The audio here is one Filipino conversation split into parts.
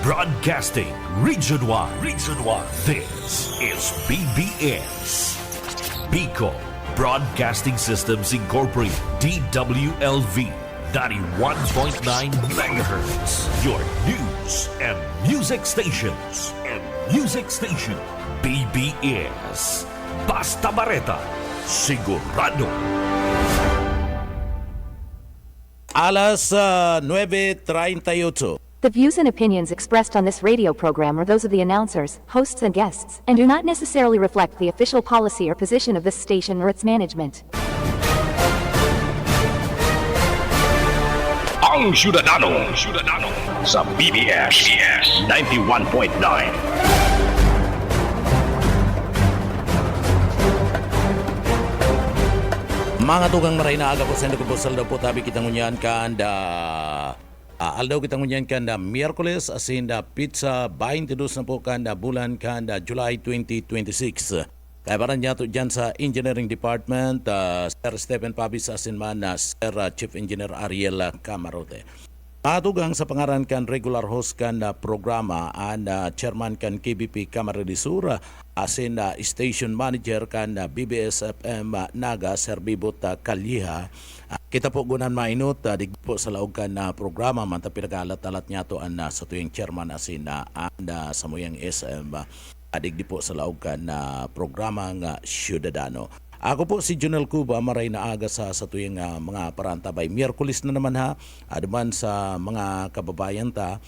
Broadcasting Region 1. Region 1. This is BBS. Bicol Broadcasting Systems Incorporated. DWLV. 91.9 megahertz. Your news and music stations. BBS. Basta Bareta. Sigurado. Alas 9:38. The views and opinions expressed on this radio program are those of the announcers, hosts, and guests, and do not necessarily reflect the official policy or position of this station or its management. Ang Syudadano sa BBS 91.9. Mga tugang maray na aga po sa nagpapasal daw po tabi kitang unyan kanda aldaw kitang unyan kanda Miyerkules asin da pizza 22 na po kanda bulan kanda July 2026. Kaya parang niya to dyan sa Engineering Department, Sir Stephen Pabis asin man na Sir Chief Engineer Ariel Camarote. Tugang sa pangaran kan regular host kan programa and chairman kan KBP Camarines Sur asin station manager kan BBS FM Naga Sir Bibot Kalyiha. Kita po gunan mainot dig po sa laog kan programa man ta pinagalat-alat niya to sa tuyong chairman asin sa muyang SM digdi po sa laog kan programa nga Syudadano. Ako po si Junel Cuba, maray na aga sa tuyong mga parantabay. Miyerkules na naman ha, aduman sa mga kababayan ta,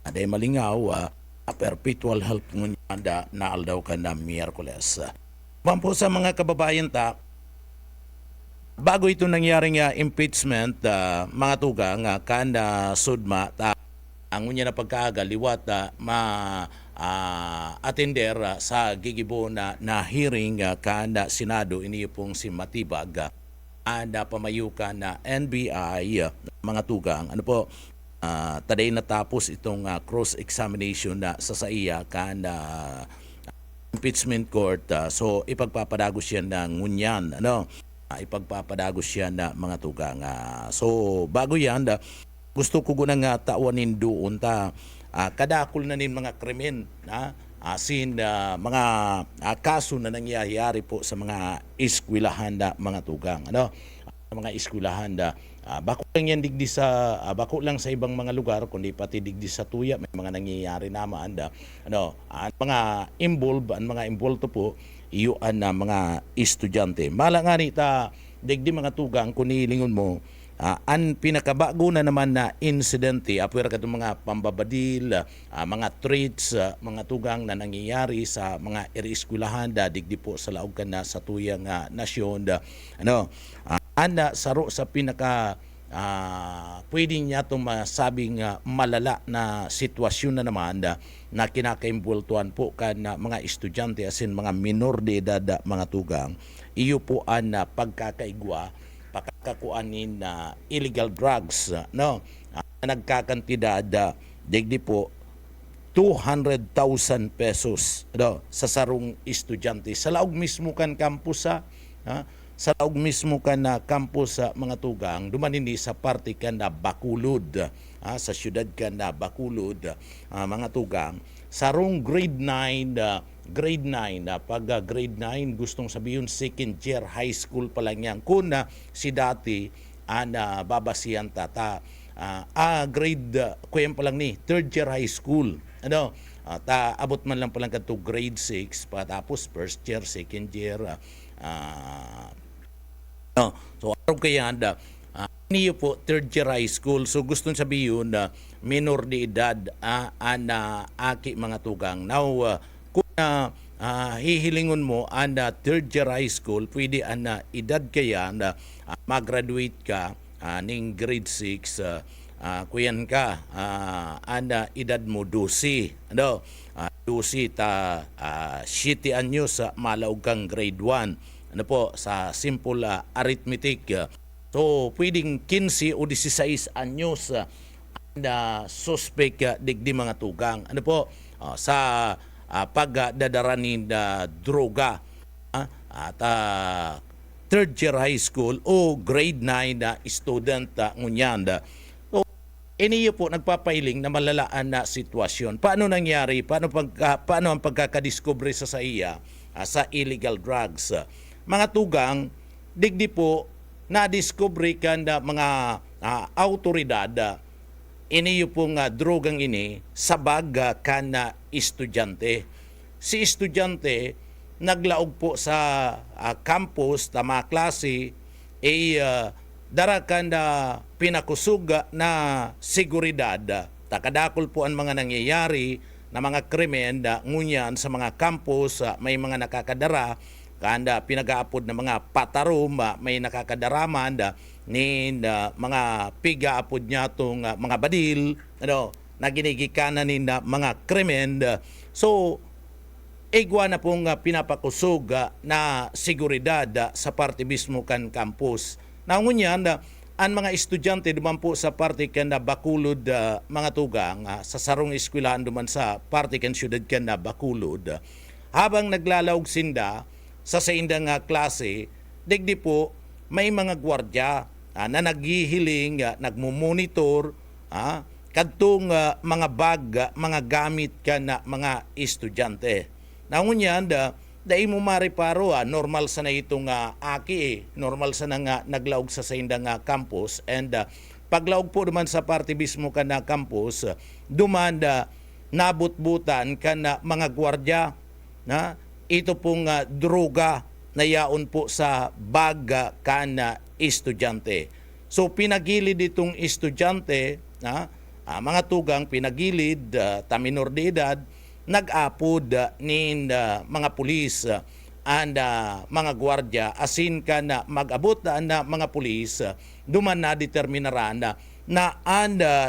aday malingaw, perpetual health ngunyanda na aldaw ka na Miyerkules. Bang po sa mga kababayan ta, bago ito nangyaring impeachment, mga tugang, kanda sudma, ang unya na pagkaaga, liwat atender sa gigibo na hearing kanda Senado iniyo pong si Matibag pamayukan na NBI mga tugang. Ano po, taday natapos itong cross-examination na sa iya kanda impeachment court. So ipagpapadagos siya ng ngunyan. Ipagpapadagos siya na mga tugang. So bago yan, gusto ko gunang tawanin doon kadakol na nin mga krimen asin mga kaso na nangyayari po sa mga eskwelahan mga tugang mga eskwelahan bako lang yan digdi sa bako lang sa ibang mga lugar kundi pati digdi sa Tuya may mga nangyayari naman mga involved po iyuan na mga estudyante mala nga ni ta digdi mga tugang kuni lingon mo. Ang pinakabago na naman na insidente, apwera ka itong mga pambabadil, mga treats, mga tugang na nangyayari sa mga eri-eskwelahan, digdi po sa laog ka na sa tuyang nasyon. Saro sa pinaka pwede niya itong masabing malala na sitwasyon na naman na kinakaimbultuan po kan mga estudyante asin mga minor de edad mga tugang. Iyo po ang pagkakaigwa pakakakuanin na illegal drugs nagkakantidad digdi po 200,000 pesos sa sarong estudyante sa laog mismo kan campus sa laog mismo kan na campus sa mga tugang duman hindi sa parte kan na Bacolod sa syudad kan na Bacolod mga tugang sarong grade 9 pag grade 9 gustong sabihin second year high school pa lang yan kung si dati babasiyan ta grade kuyan pa lang ni third year high school abot man lang pa lang kadto grade 6 patapos first year second year so araw kaya niyo po third year high school so gustong sabihin minor de edad aki mga tugang now kung hihilingon mo third year high school pwede edad kaya mag-graduate ka ning grade 6 kuyan ka edad mo 12 12 ta 7 anyos malaog kang grade 1 sa simple arithmetic so pwedeng 15 o 16 anyos suspect digdi mga tugang sa pagdadaranin droga at third year high school o grade 9 student ngunyan. So iniyo po nagpapailing na malalaan na sitwasyon. Paano nangyari? Paano ang pagkakadiscovery sa iya sa illegal drugs? Mga tugang, digdi po na-discovery ka na mga autoridad, iniyo pong drogang ini sa baga ka na estudyante. Si estudyante, naglaog po sa campus, tama klase, darakan na pinakusuga na seguridad. Takadakol po ang mga nangyayari na mga krimen ngunyan sa mga campus, may mga nakakadara, kanda pinag-aapod na mga patarum, may nakakadaraman, mga piga-apod niya itong mga badil, na ginigikanan na mga krimen. So, igwa na pong pinapakusog na seguridad sa parte mismo kan campus. Nangunyan, ang mga estudyante duman po sa parte kan Bacolod, mga tugang, sa sarong eskwelahan duman sa parte kan syudad kan Bacolod. Habang naglalawag sinda sa indang klase, digdi po may mga gwardya na naghihiling, nagmumonitor, kadtong mga bag, mga gamit ka na mga estudyante. Nangunyan, dahil mo mariparo, normal sa na itong aki, normal sa na nga naglaog sa indang campus, and paglaog po naman sa parte mismo ka na campus, duman nabutbutan ka na mga gwardya, na ito pong droga na yaon po sa bag ka na estudyante. So pinagilid itong estudyante, mga tugang pinagilid, taminor de edad, nag-apod ni mga pulis and mga gwardya, asin ka na mag-abot na mga pulis, duman na determinaran na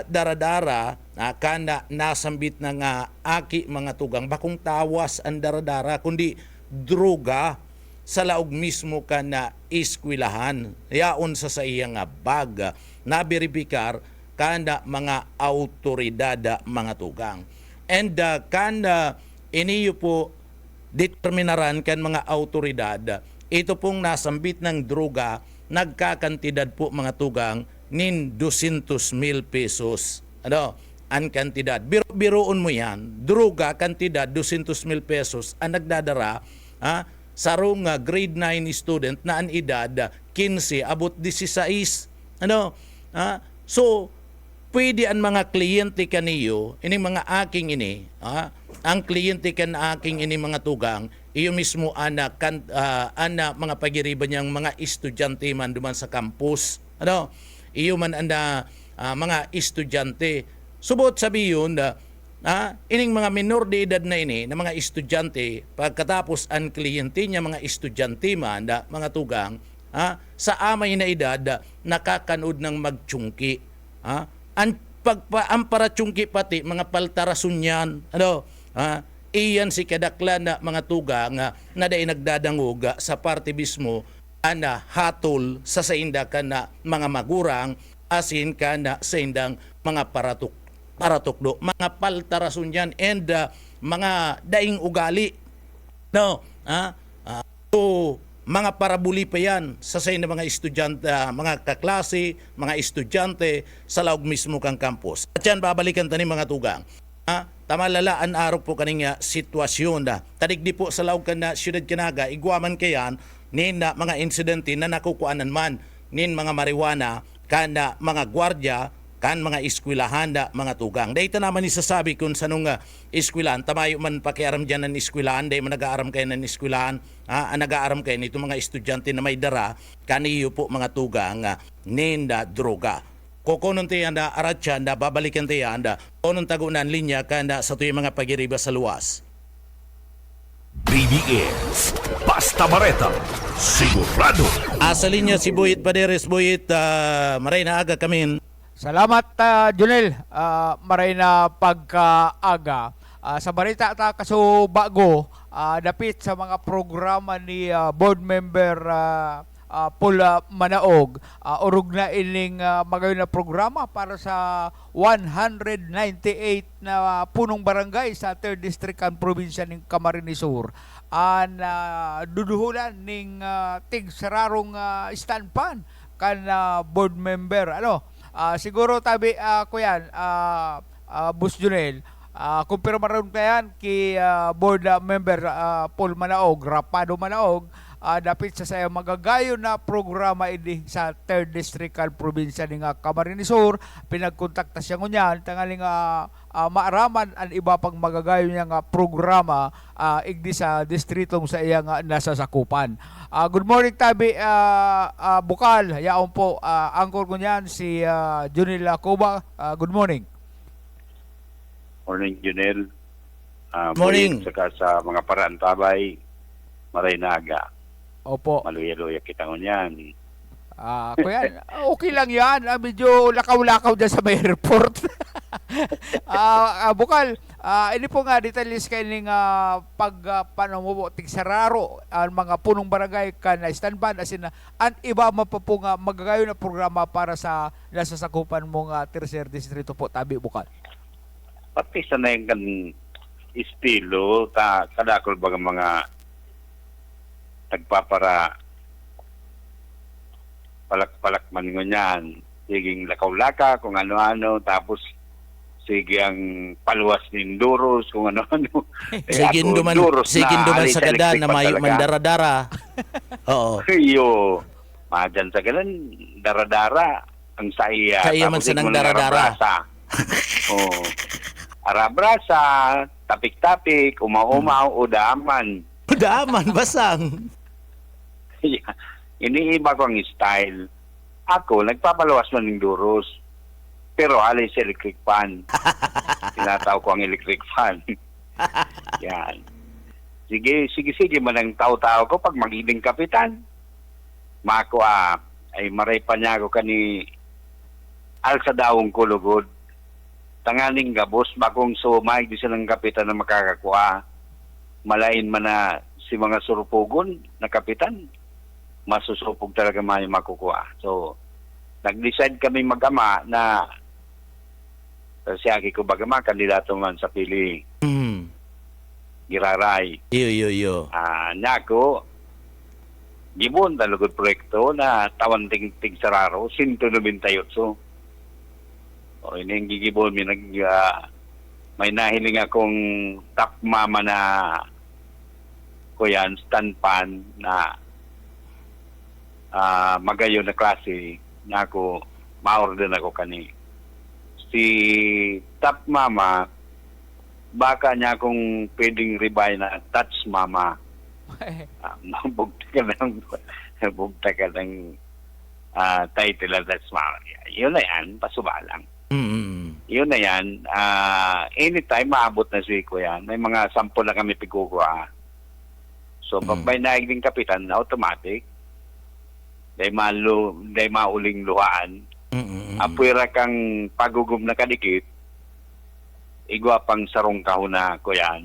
daradara kana nasambit na nga aki mga tugang, bakong tawas ang daradara, kundi droga sa laog mismo ka na iskwilahan. Yaon sa iyang bag na beripikar kana mga autoridad mga tugang. And iniyo po determinaran kan mga autoridad, ito pong nasambit ng droga, nagkakantidad po mga tugang nin 200,000 pesos. Ang kantidad. Biroon mo yan, droga, kantidad 200,000 pesos ang nagdadara sarong grade 9 student na ang edad 15 abot 16. So, pwede ang mga kliyente kaniyo, ini mga aking ini, ang kliyente kan aking ini mga tugang, iyo mismo ana mga pagiriban niyang mga estudyante man duman sa campus. Iyo man anda mga estudyante. Subot sabiyon ining mga minor de edad na ini na mga estudyante, pagkatapos ang kliyente niya mga estudyante man mga tugang, sa amay na edad nakakanood ng magtsyungki. Ang paratsungki pati, mga paltarasun yan, iyan si kadaklan na mga tugang na dahi nagdadangog sa parte mismo hatol sa sainda ka na mga magurang, asin ka na sa indang mga paratukdo, mga paltarasun yan, and mga daing ugali. So, mga parabuli pa yan sa sayo ng mga estudyante, mga kaklase, mga estudyante sa laog mismo kang campus. At yan, babalikan tani mga tugang. Tamalalaan araw po kaning sitwasyon tadigdi po sa laog kan na siyudad Kinaga, igwaman kayan nin mga insidente na nakukuanan man nin mga marijuana kan mga gwardya, kan mga eskwelahan mga tugang. Dahito naman isasabi kung sanong eskwelahan, tamayo man pakiaram dyan ng eskwelahan, dahil man nag-aaram kayo ng eskwelahan, nag-aaram kayo nito mga estudyante na may dara, kaniyo po mga tugang, ninda droga. Kukunon tayo aratyan, babalikan tayo, kunon tagunan linya, kanda sa tuyo mga pagiriba sa luwas. BBS Basta Bareta, sigurado. Sa linya si Buyit Paderes. Buyit, maray na aga kami. Salamat, Junel. Maray na pagkaaga. Sa balita ta kaso bago, dapit sa mga programa ni board member Paul Manaog, urog na ining magayon na programa para sa 198 na punong barangay sa 3rd District and Probinsya ng Camarines Sur. Duduhulan ning tig sararong standpan kan board member Siguro tabi ko yan, Boss Junel, kumpirma rin ka yan kay board member Paul Manaog, Rapado Manaog, dapit sa saya magagayon na programa ini sa 3rd Districal Probinsya ni nga Camarines Sur. Pinagkontakta siya ngunyan tangaling maaraman ang iba pang magagayon niya nga programa igdi sa distritong sa iya nga nasasakupan. Good morning tabi Bukal, yaon po angkor ngunyan si Junil Cuba. Good morning. Morning, Junel. Morning. Saka sa mga parantabay, maray naga. Opo. Maluya-luya kita ngunyan. Kuya, okay lang yan. Medyo lakaw-lakaw dyan sa may airport. Bukal, ini po nga detalist kayo ng pagpanamubo tigsararo ang mga punong barangay ka na standban as in ang iba mapapo nga magagayon na programa para sa nasasakupan mong tercer distrito po, tabi Bukal. Pati sa na yung kan estilo, kadakol baga mga nagpapara palak-palak man ngunyan. Siging lakaw-laka kung ano-ano, tapos sige ang paluwas ng duros kung ano-ano. Sigin duman sa gadan na may mandara-dara. Oo. Iyo, madyan sa gadan, dara-dara. Ang saya. Kaya man sa nang dara-dara. Oo. Arabrasa, tapik-tapik, umaw-umaw, o daman. Daman, basang. Iniiba ko ang style. Ako, nagpapaluwas man ng duros. Pero alis electric fan. Tinataw ko ang electric fan. Yan. Sige man ang tao-tao ko pag magiging kapitan. Mako ay maray pa niya ako kani alsa daong kulugod. Tanganing gabos, bakong sumay, di silang kapitan na makakakuha. Malain man na si mga surupugon na kapitan, masusupog talaga may makukuha. So, nag-decide kami mag-ama na si Aki ko bagama, kandidato man sa pili. Giraray. Iyo. Nako, gibon talugod proyekto na tawan ting sararo, 198. O ini ang gigibon mi may nahiling akong top mama na kuyan standpan na magayon na klase na ako ma-order ako kani. Si top mama baka niya akong pwedeng ribay na touch mama. Bugta ka ng title na touch mama. Yun na yan, pasubalang. Yun na yan. Anytime maabot na si Kuya. May mga sample na kami pigukuha. So, pag may naig din kapitan, automatic. Dahil mauling luhaan. Apuira kang pagugum na kadikit. Igwa pang sarong kahuna, Kuya.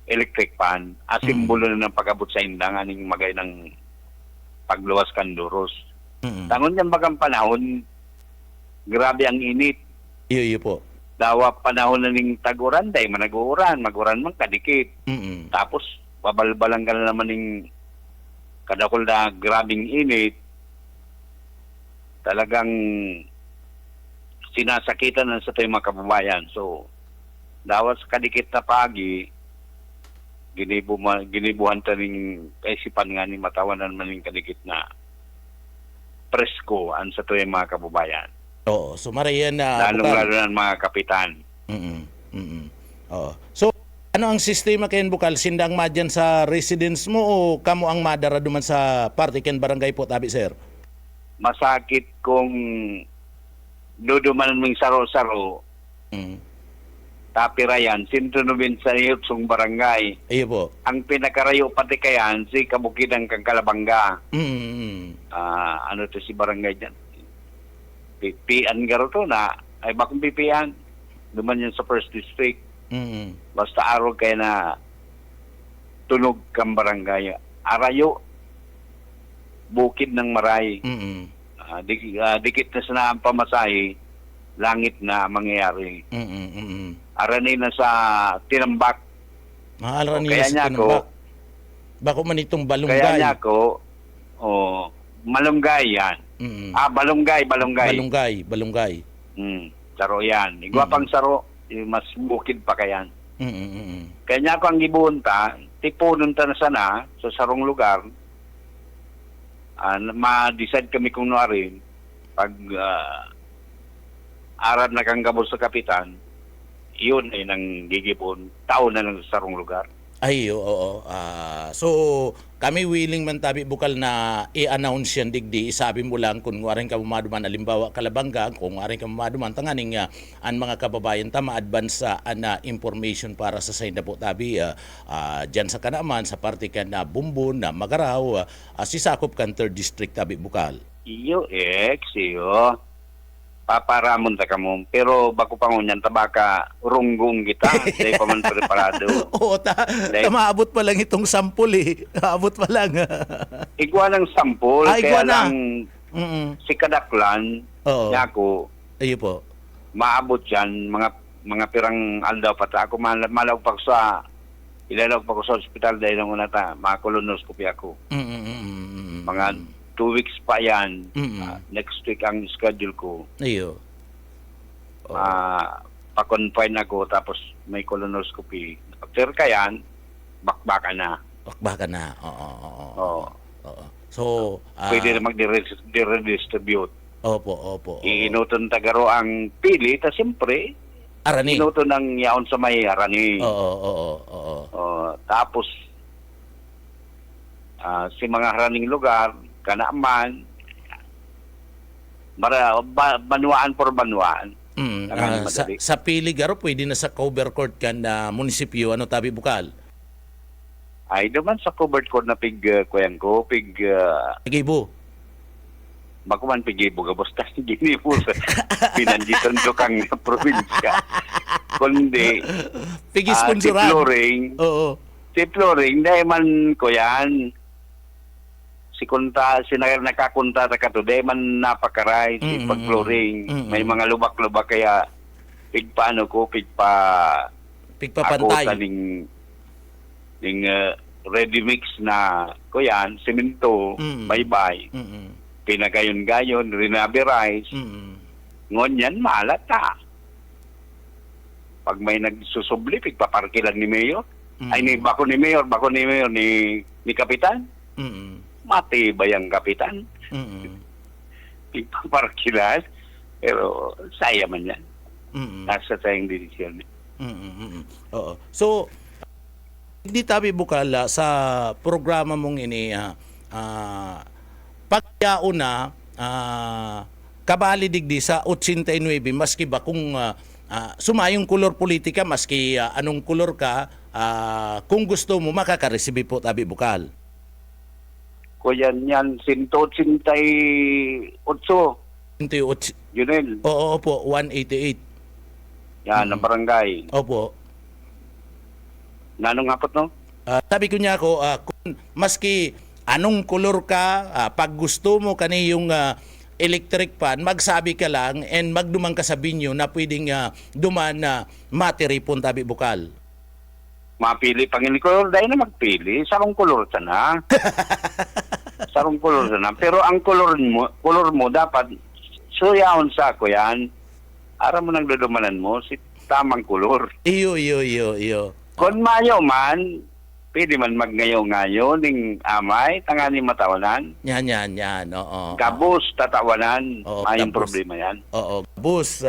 Electric fan. Asimbolo na ng pag-abot sa indang aning magay ng pagluwas kanduros. Tangon yan bagang panahon, grabe ang init. Iyo po. Dawa panahon na ning taguran, dahil managuran, maguran man kadikit. Tapos, babalbalang ka na naman ng kadakol na grabing init. Talagang sinasakitan na sa tayo mga kababayan. So, dawa sa kadikit na pagi, ginibuhan ta ning kaisipan nga ni matawanan man ning kadikit na presko an sa tayo mga kababayan. Oo, so marayan na Lalo ng mga kapitan. Oo. So, ano ang sistema kayo Bukal? Sindang madyan sa residence mo o kamo ang madara duman sa party ken barangay po, tabi sir? Masakit kung duduman mong saro-saro. Tapirayan, sintunubin sa Yutsong barangay. Iyo po. Ang pinakarayo pati kayan, si Kabukidang kang Kalabanga. Ano to si barangay dyan? Pipian garo to na, ay bakong pipian? Duman yan sa first district. Basta araw kayo na tunog kang barangay. Arayo, bukid ng maray. Dikit na sana ang pamasahe, langit na mangyayari. Aranay na sa Tinambak. Aranay na sa Tinambak. Bako man itong balunggay. Kaya niya ako, malunggay yan. Mm. Balunggay. Balunggay. Saro yan. Igwa pang saro, mas bukid pa kayan. Mm. Kanya ako ang gibunta, tipunon ta na sana sa sarong lugar. Ma-decide kami kung nuarin pag arad na kang gabos sa kapitan, yun ay nang gigipon, taon na lang sa sarong lugar. Ay, oo. So, kami willing man tabi bukal na i-announce yan digdi. Isabi mo lang kung waring ka maduman, alimbawa Kalabanga, kung waring ka maduman, tanganing ang mga kababayan ta ma-advance sa information para sa sayin na po tabi. Dyan sa Kanaman, sa parte ka na Bumbun, na Magaraw, sisakop kan 3rd District tabi bukal. Iyo, iyo. Paparamon ta kamo. Pero bako pangunyan, tabaka runggong kita. Dahil pa man preparado. Oo, maabot pa lang itong sample eh. Maabot pa lang. Igwa ng sampol, Igwa kaya na. lang si Kadaklan, Oo. niya ako, Ayo po. maabot yan, mga pirang aldaw pa ta. Ako malaw pa ko sa, ilalaw pa ko sa ospital dahil nung una ta, mga colonoscopy ako. Mga 2 weeks pa yan. Next week ang schedule ko. Ayo. Pa-confine ako tapos may colonoscopy. After kayan, bakbaka na. Baka na. Oo. So, Pwede na mag-redistribute. Opo. Iinuton tagaro ang pili, ta siyempre, Arani. inuton ng yaon sa may arani. Oo. Tapos, si mga haraning lugar, Kanaman, banwaan por banwaan. Sa pili garo pwede na sa cover court kan na munisipyo tabi bukal. Ay naman sa covered court na kuyan ko, Gibo. bakuman pigibo ka basta gini po sa pinanjitan to kang probinsya. Kundi Pigi sponsoran. Oo. Si Floring, dahil man ko yan, nakakunta ta kato, dahil man napakaray, si pag-Floring, may mga lubak-lubak, kaya pigpaano ko, Pigpapantay. ako ning ready mix na ko yan, simento, baybay, pinagayon-gayon, rinabirize, ngon yan, malata. Pag may nagsusubli, pigpaparkilan ni Mayor, ay bako ni Mayor, ni Kapitan, matibay ang Kapitan. Pigpaparkilan, pero saya man yan. Nasa tayong desisyon. Oo. So, hindi tabi bukal sa programa mong ini pagyaon na kabali digdi sa 89 maski ba kung sumayong kolor politika maski anong kolor ka kung gusto mo makaka-receive po tabi bukal. Kuya yan 188. 28. Junel. Oo po, 188. Yan ang barangay. Opo. Nanong hapot no? Sabi ko niya ako, kung maski anong kolor ka, pag gusto mo kani yung electric fan, magsabi ka lang and magdumang ka sa binyo na pwedeng duman na matiripon tabi bukal. Mapili pangili kolor, dahil na magpili. Sarong kolor sana. Sarong kolor sana. Pero ang kolor mo dapat, suyaon sa ako yan. Ara mo nang dudumanan mo, si tamang kolor. Iyo. Kung mayo man, pwede man magngayo-ngayo ning amay, tangani matawanan. Yan. Oo. Gabos, tatawanan. Oo, Mayong gabos. problema yan. Oo. Gabus,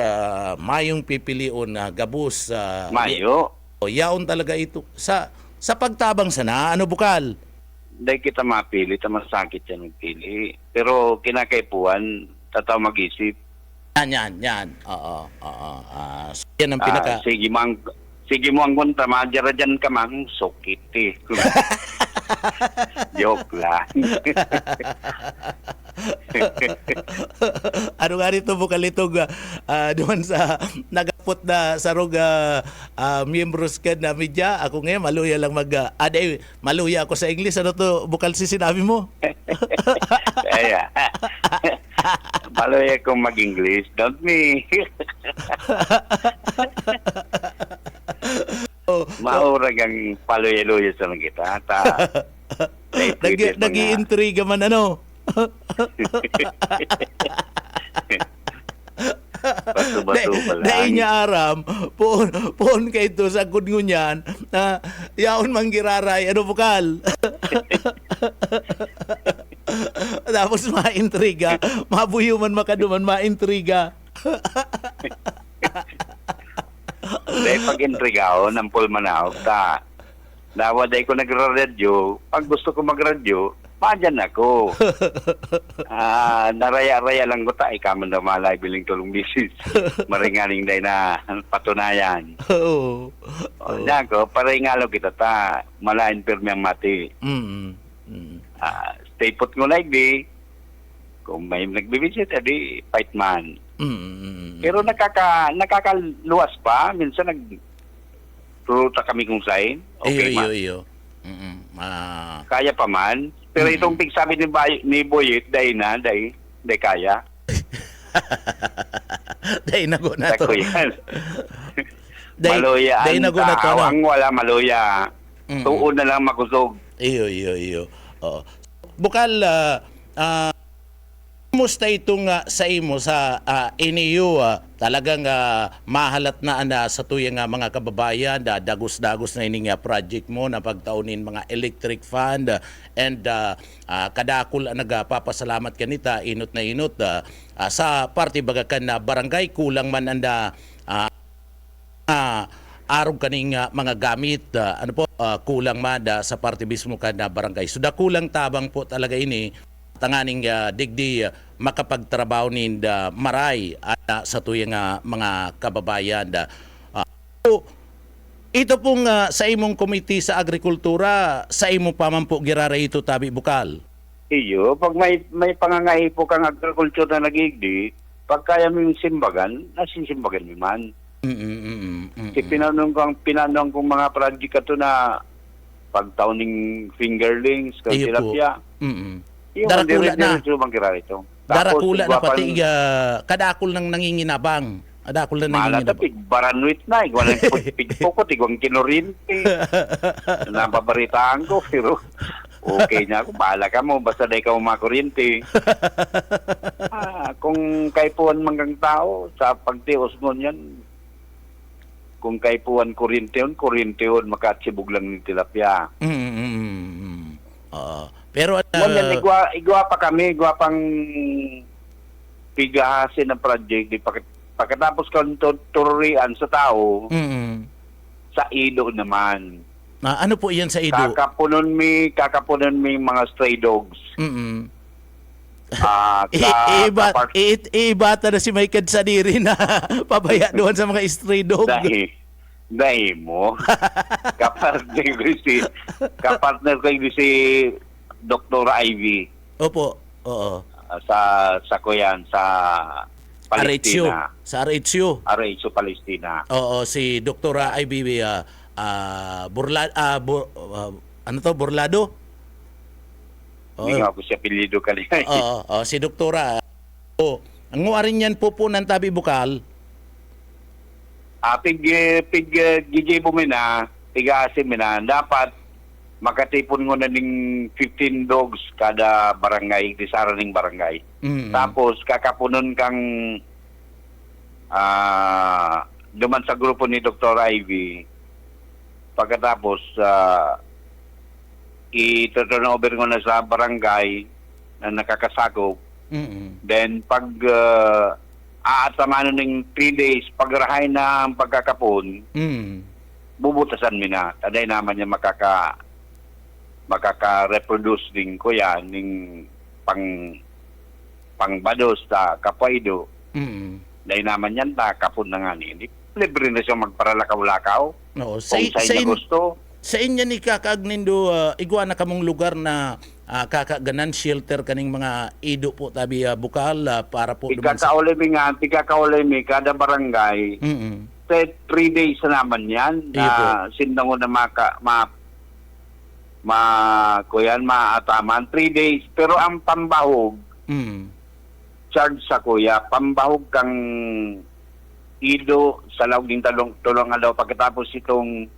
mayong pipilion na gabus. Mayo. Yaon talaga ito. Sa pagtabang sana, ano bukal? Dahil kita mapili, masakit yan magpili. Pero kinakaipuan, tataw mag-isip. Yan. Oo. So, yan ang pinaka... Sige mo ang gunta, madjara dyan ka mang sukit eh. Joke lang. Ano nga rito bukal itong doon sa nagapot na sarog miyembros ka na media. Ako ngayon maluya lang maluya ako sa English. Ano to bukal si sinabi mo? Kaya maluya kong mag-English. Don't me. Maurag ang paluya-luya sa mga kita. Nag-iintriga man ano? Bato-bato pa lang. Dahil niya aram, puon kay ito sa kudngunyan, na yaon manggiraray, ano bukal? Tapos maintriga, mabuyuman makaduman, maintriga. Dahil pag intrigaw, ng pulmanaw, dawaday ko nagra-radyo, pag gusto ko mag-radyo, madyan ako. Naraya-raya lang ko ikaw man daw malay biling tulong bisis. Maringaling day na patunayan. Oo. Ko, paringalo kita malain pirmi ang mati. Stay put ko like di, kung may nagbibisit, edi fight man. Pero nakakaluwas pa, minsan turuta kami kung sain. Okay man. Iyo. Kaya pa man. Pero itong pigsabi ni Boyet, dahi kaya. Dahil nago na to. Tako yan. Dahil Maluya ang nago na to. tao, ang wala maluya. Tuon na lang makusog. Iyo. Oo. Bukal, kumusta itong sa imo sa NEU, talagang mahalat na sa tuyang mga kababayan, dagos-dagos na ining project mo na pagtaunin mga electric fund, and kadakol nagpapasalamat kanita inot na inot sa parte bagakan na barangay kulang man anda arog kaning mga gamit, kulang man sa parte mismo kan na barangay. So kulang tabang po talaga ini tanganing digdi makapagtrabaho nin maray sa tuyang mga kababayan. So, ito pong sa imong komite sa agrikultura, sa imo pa man po girara ito tabi bukal. Iyo, pag may pangangaipo kang agriculture na nagigdi, pag kaya mo yung simbagan, nasinsimbagan mo man. Pinanong kong mga project ato na pagtauning fingerlings, tilapia. Darakula na. Ito. Darakula na pati kadakol nang nanginginabang. Kadakol na nanginginabang. Malata baranwit na. Igual ang pigpokot, iguang kinurinti. Napabaritaan ko, pero okay na ako. Bahala ka mo, basta dahi ka umakurinti. Kung kaipuan manggang tao, sa pagtios mo yan, kung kaipuan kurinti yun, makatsibog lang ng tilapia. Pero igwa pa kami, igwa pang pigahasin ng project. Pagkatapos kang tururian sa tao, sa Ido naman. Ano po yan sa Ido? Kakapunon mi mga stray dogs. Ibata na si Michael Sadiri na pabaya doon sa mga stray dog. Dahil mo. Kapartner ko si Dr. Ivy. Opo, oo. Sa Kuyan, sa Palestina. Sa Arezzo, Palestina. Oo, si Dr. Ivy Burlado? Hindi nga ako siya pilido kanina. Oo, si Doktora. Ang nguwarin yan po ng tabi bukal. Gigibo mo na, tigasin mo na, dapat makatipon mo na ng 15 dogs kada barangay, di saraning barangay. Tapos kakapunon kang duman sa grupo ni Dr. Ivy. Pagkatapos i-turn over mo na sa barangay na nakakasakop. Then pag aatamanon ng 3 days, pagrahay na ang pagkakapon, bubutasan mo na. Taday naman niya makaka-reproduce din ko yan ng pangbados ta kapaido. Dahil naman yan kapon na nga ni. Libre na siya magparalakaw-lakaw. No, kung sa'yo gusto. Sa inyo ni kakagnindo, igwa na kamong lugar na kakaganan shelter kaning mga ido po tabi bukal para po Tigakaulimi kada barangay. 3 days na naman yan. Sindango na maataman. 3 days. Pero ang pambahog, charge sa kuya, pambahog kang ido sa lawag ng tulong daw pagkatapos itong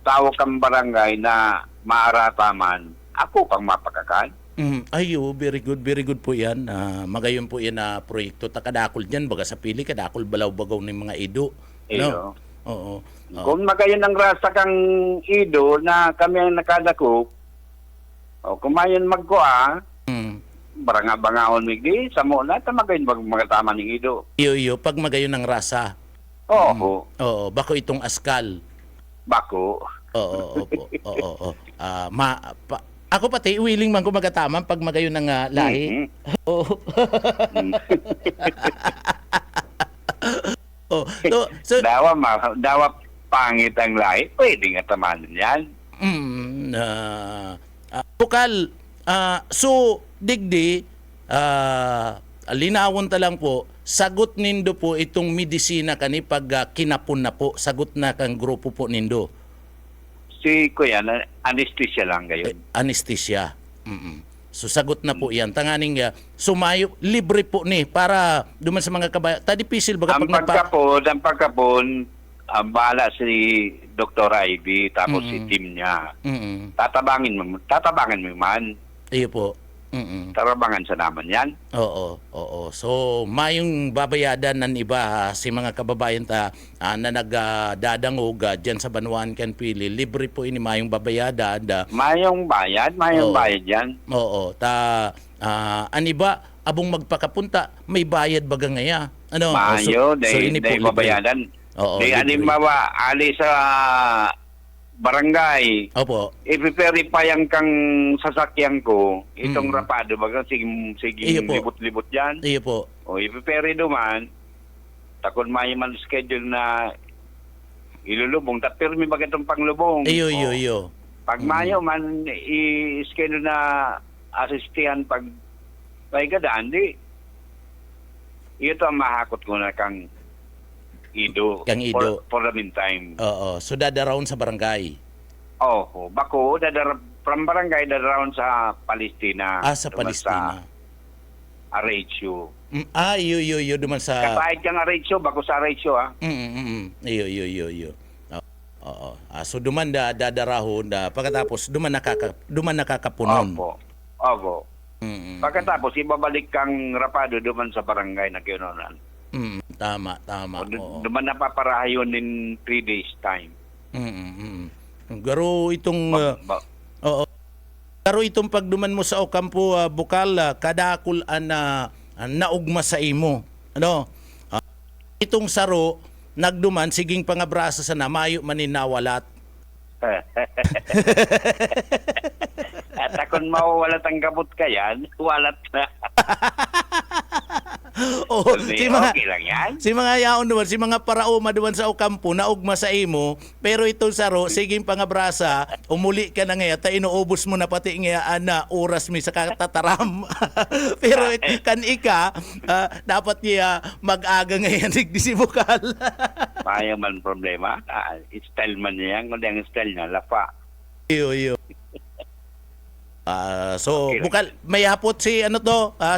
tawag kang barangay na maarataman, ako pang mapakakan. Very good po yan. Magayon po yan na proyekto. Takadakol dyan, baga sa pili, kadakol balaw-bagaw ng mga ido. Iyo. Oo. Kung magayon ng rasa kang ido na kami ang nakadakop, o kumayon magkuha, Mm. baranga-bangaon migdi, samo na, tamagayon mga tama ng ido. Iyo, pag magayon ng rasa. Oo, Oo, bako itong askal. bako. Oo, opo. Oo. Ako pati, willing man ko magataman pag magayon ng lahi. Mhm. Oo. Oh, so Dawa pangit ang lahi, pwede nga tamanan yan. Bukal, so digdi, linawon ta lang po, sagot nindo po itong medisina kani pag kinapon na po, sagot na kang grupo po nindo. Si Kuya, anesthesia lang kayo. Anesthesia. So sagot na po yan. Tanganing sumayo, libre po ni para duman sa mga kabayan. Tadi pisil baga Ang pagkapon, ang bahala si Dr. Ivy, tapos si team niya. Tatabangin mo man. Iyo po. Tarabangan sa naman yan. Oo. So, mayong babayadan ng iba si mga kababayan ta na nagdadangog dyan sa Banuan kan Pili. Libre po ini mayong babayadan. Mayong bayad yan. Oo. Aniba, abong magpakapunta, may bayad baga ngaya. Ano? Mayo, ini po dahil libre. babayadan. Oo, Di libre. alimbawa, ali sa barangay, Opo. i-verify ang kang sasakyan ko, itong rapado, baga Iyo siging po. libot-libot yan. Iyo po. O i-prepare duman, takon may man schedule na ilulubong, tapirmi ba itong panglubong? Iyo. Pag mayo man, i-schedule na asistihan pag may gadaan, di. Ito ang mahakot ko na kang ido. Kang ido. For the meantime. Oo. So, dadaraon sa barangay. Oh, bako, from barangay, dadaround sa Palestina. Sa Duman Palestina. Sa Arezzo. Iyo. Duman sa... Kapahit kang Arezzo, bako sa Arezzo, ha? Iyo. Oo. So duman dadarahon pagkatapos duman nakakapunon. Opo. Pagkatapos, ibabalik kang rapado duman sa barangay na kinunan. Tama. Oo. Duman napaparahayon in 3 days time. Garo itong oo. Garo itong pagduman mo sa Ocampo Bukal kadakul naugma sa imo. Ano? Itong saro nagduman siging pangabrasa sa namayo maninawalat. At akong mawawalat ang kabot ka yan, walat na. Si mga Okay lang yan. Si mga yaon duman, si mga paraoma duman sa Ocampo naugma sa imo, pero itong saro siging pangabrasa, umuli ka na ngaya, ta inuubos mo na pati ngaya na oras mi sa katataram. Pero kan ika, dapat niya mag-aga ngayon digdi si Bukal. Maya man problema. Style man niya yan, kundi ang style niya, lafa. Iyo. So, Okay lang. Bukal, may hapot si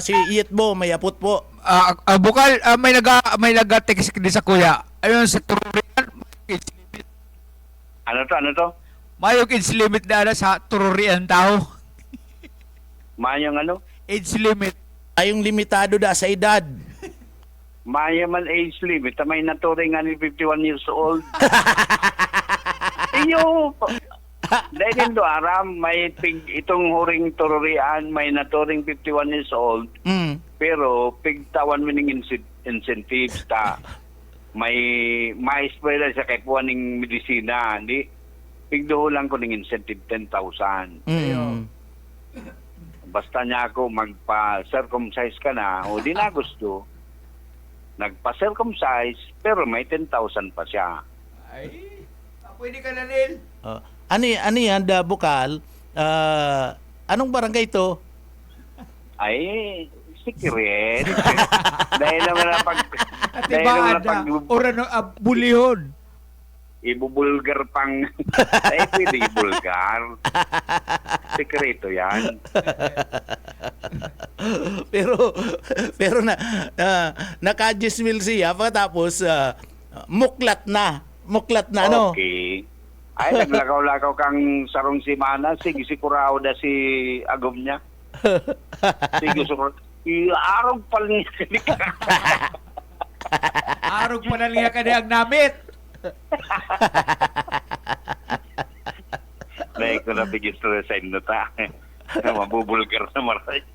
si Ietbo, may hapot po. Bukal, may nag-text din sa kuya. Ayun sa Tururian, Ano to? mayong age limit na sa Tururian tao. Mayang ano? Age limit. Ayong limitado da sa edad. Maya man age limit. May naturing nga ni 51 years old. Iyo. Dahil do aram, itong huring tururian, may naturing 51 years old. Pero pigtawan mo ng incentives ta. May eskwela sa kaipuan ng medisina. Hindi. Pigduho lang ko ng incentive 10,000. Basta niya ako magpa-circumcise ka na, o di na gusto. Nagpa-circumcise, pero may 10,000 pa siya. Ay, pwede ka na rin. Ano yan, Bukal? Anong barangay to? Ay, secret. Dahil naman na Ate Bada, ora no bulihon. ibubulgar pang, ay pwede ibulgar. Sekreto yan. pero naka-10,000 siya pagkatapos muklat na ano. Okay. Ay, naglakaw-lakaw kang sarong simana, sige sigurado na si agom niya. Sige, so, araw pa lang Arog pa na liya ka ang namit. Dahil ko na bigis to sa inyo ta. Mabubulgar na maray.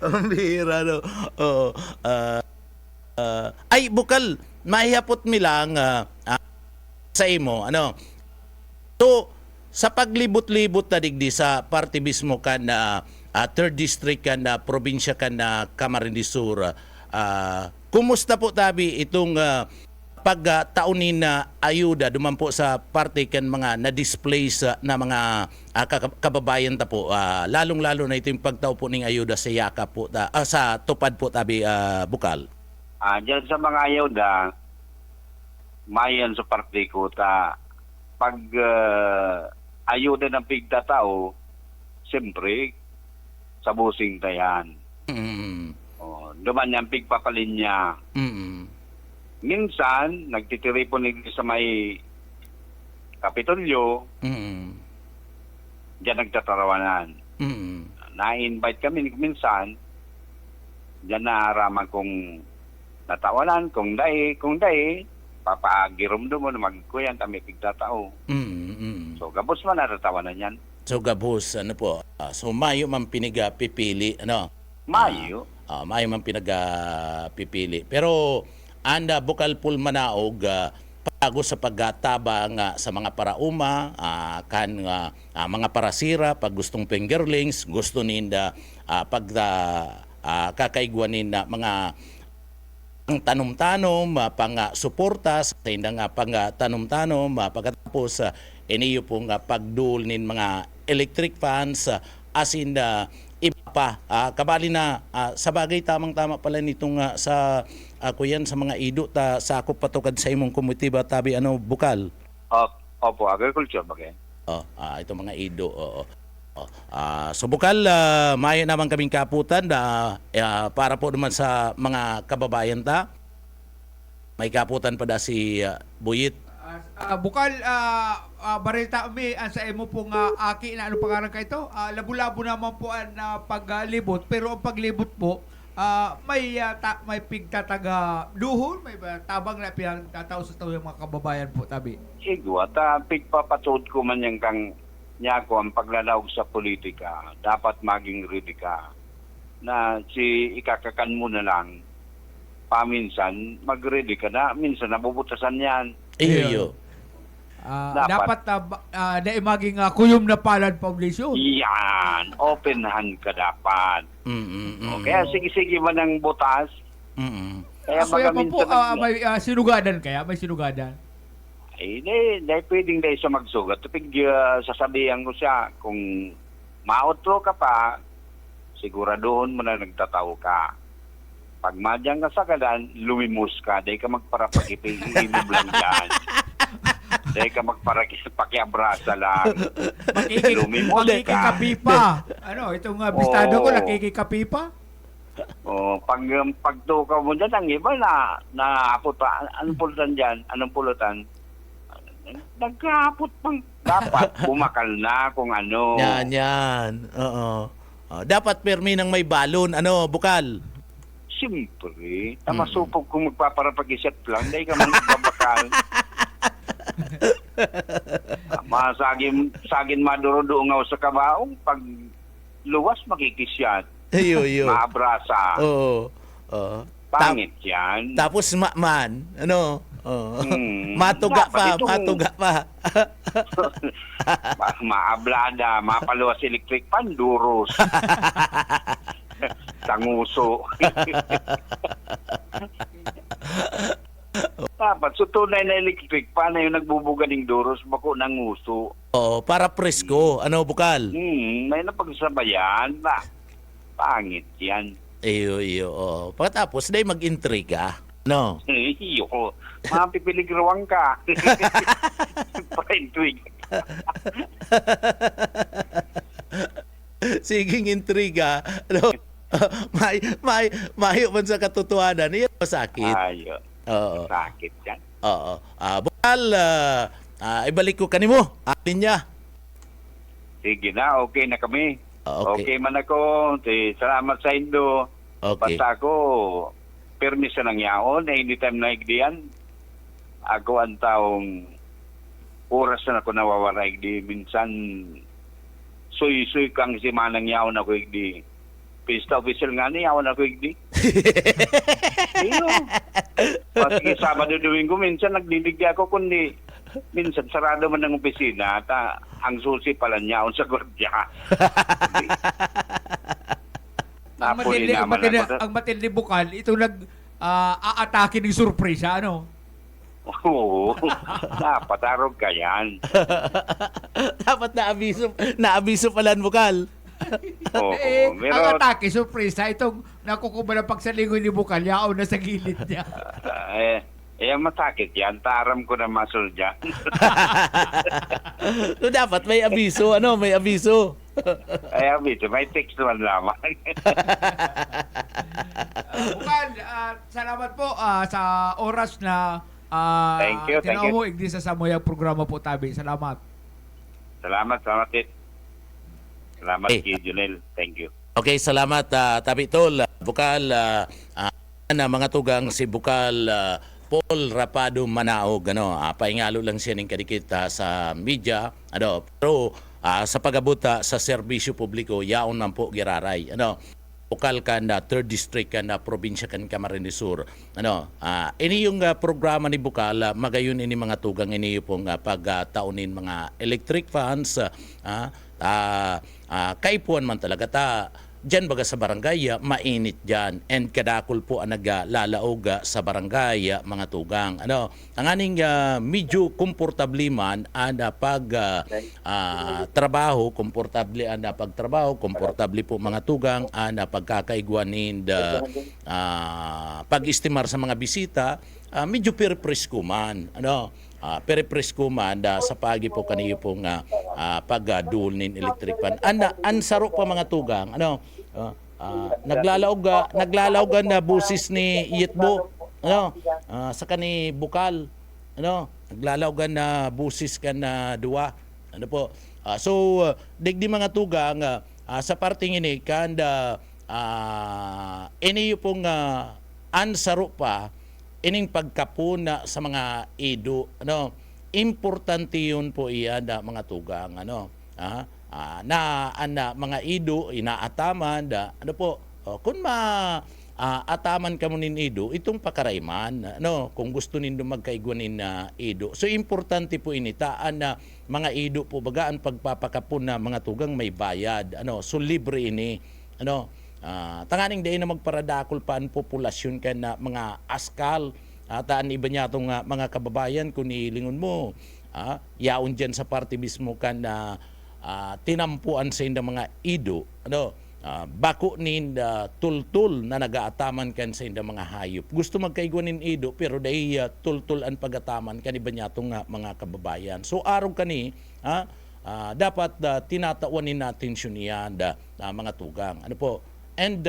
Ang bihira, no? Oo. Ay, Bukal, mahihapot mi lang sa imo, ano? So, sa paglibot-libot na digdi sa party mismo kan na third district kan na probinsya kan na Camarines Sur, kumusta po tabi itong pagtaunin na ayuda duman po sa parte kan mga na-displace na mga kababayan ta po, lalong-lalo na ito yung pagtao po ng ayuda sa yaka po sa tupad po tabi, Bukal. Diyan sa mga ayuda, mayan sa parte ko ta, pag ayuda ng pigtatao, siyempre, sa busing tayan. Mm. Duman yung pigpapalinya. Mm. Minsan, nagtitiripon sa may Kapitolyo, diyan nagtatarawanan. Na-invite kami minsan, diyan naaraman kong natawanan, kung dahi, papagirom doon mo na magkuyan kami pigtatao. So, gabos man natatawanan yan. So, gabos, ano po, so mayo man pipili, ano? Mayo. Mayo man pipili. Pero, anda Bukal Pulmanaog, pago sa pagtabang sa mga parauma, mga parasira, pag gustong fingerlings, gusto ninda kakaigwanin na mga ang tanom-tanom, pang suporta sa indang pang tanom-tanom, pagkatapos iniyo pong pagdul nin mga electric fans, asin iba pa. Kabali na sa bagay tamang-tama pala nitong sa kuyan sa mga ido ta sakop patukad sa imong komitiba tabi ano Bukal. Opo, agriculture ba kayo? Itong mga ido. So Bukal, mayo naman kaming kaputan para po naman sa mga kababayan ta. May kaputan pa si Buyit. Bukal, barita mi sa imo pong aki na ano pangalan ka ito? Labo-labo naman po ang paglibot, pero ang paglibot po may pigtataga duhon, may tabang na piyang tatao sa tao yung mga kababayan po tabi. Sigwa, pigpapatod ko man yung kang niya ko ang paglalawag sa politika, dapat maging ready ka na ikakakan mo na lang paminsan, mag-ready ka na, minsan nabubutasan yan. Iyo. Dapat na maging kuyom na palad publisyon. Yan, open hand ka dapat. Kaya sige man ang butas. Kaya Kaya baka po, minsan may sinugadan kaya? May sinugadan? Hindi pwedeng dahil siya magsugat. Tupig sasabihan ko siya, kung mautro ka pa, siguraduhon mo na nagtataw ka. Pag madyang ka sa kalan, lumimos ka. Dahil ka magparapagipig-imib lang dyan. Dahil ka magparakiabrasa lang. Lumimos ka. Makikikapipa. Ano, itong bistado ko, nakikikapipa? Pagtukaw mo dyan, ang iba na aputa. Anong pulutan dyan? Anong pulutan? Nagkapot pang dapat bumakal na kung ano. Yan. Oo. Dapat permi ng may balon, ano, Bukal? Siyempre, tamasupog kung magpaparapag-isip lang, dahil ka man babakal. Sagin maduro-duungaw sa kabaong, pag luwas makikisyat. Iyo. Maabrasa. Oo. Pangit yan. Tapos man, ano? Matuga pa. Maablada, mapaluwas electric pan, duros. Tanguso. Dapat, so tunay na electric pan na yung nagbubuga ng duros, bako ng uso. Para presko. Ano, Bukal? May napagsabayan. Pangit yan. Iyo. Pagkatapos, dahil mag-intriga. No? Iyo. Mapipiligrawang ka. Paintwig. Siging intriga. No? Mayo man sa katotohanan. Iyan masakit. Ayo. Oo. Sakit yan. Bukal, ibalik ko kanimo. Alin niya. Sige na, okay na kami. Okay. Okay man ako. Salamat sa Indo. Okay. Basta ako, permis na nangyaon. Anytime na igdiyan, ako ang taong oras na ako nawawala igdi. Minsan, suy-suy kang si manang yaon ako igdi. Pista official nga ni, yaon ako igdi. Iyo. Pati Sabado, Domingo, minsan nagdidigdi ako kundi minsan sarado man ng opisina at ang susi pala niya sa gordya. Napuli naman ako. Ang matindi bukal, ito aatake ng surpresa, ano? Oo. Napatarog ka yan. Dapat na-abiso pala ang bukal. Oo. Ang atake, surpresa, itong nakukuba ng pagsalingon ni bukal, yaon na sa gilid niya. Masakit yan. Taram ko na muscle dyan. So, dapat may abiso, may abiso. May text naman lamang. Bukal, salamat po sa oras na Thank you. mo igdi sa Samoyag programa po tabi. Salamat. Salamat, It. Salamat, kay Junel. Thank you. Okay, salamat Tabi Tol. Bukal na mga tugang si Bukal Paul Rapado Manaog, paingalo lang siya ng kadikit sa media, pero sa pagabuta sa serbisyo publiko, yaon man po giraray, Bukal kan 3rd District kan probinsya kan Camarines Sur. Ini yung programa ni Bukal, magayon ini mga tugang ini pong pagtaunin mga electric fans, kaipuan man talaga Diyan baga sa barangay, mainit diyan. And kadakol po ang naglalaog sa barangay, mga tugang. Ang aning medyo komportable man ang trabaho, komportable ang pagtrabaho, komportable po mga tugang ang pagkakaigwanin pag-istimar sa mga bisita, medyo presko man. Presko man sa pagi po kaniyo pong pagdul nin electric fan. Ansaro pa mga tugang, naglalawgan na busis ni Yitbo, sa kani Bukal, naglalawgan na busis kan na duwa, so digdi mga tugang sa parting ini kanda ini pong ansaro pa ining pagkapuna sa mga ido, importante yun po iyan mga tugang, na mga ido inaataman kung ataman ka mo nin ido itong pakarayman, kung gusto nindo magkaigwanin na ido, so importante po initaan na mga ido po bagaan pagpapakapuna mga tugang may bayad, so libre ini, tanganing day na magparadakol pa ang populasyon ka na mga askal, taan iba niya itong mga kababayan kung nilingon mo, yaon dyan sa party mismo ka na tinampuan sa inda mga ido, bako nin tultul na nagaataman kan sa inda mga hayop. Gusto magkaigwanin ido pero day tultul ang pagataman kan iba niya itong mga kababayan. So araw kani, dapat tinatawanin natin siya niya mga tugang. And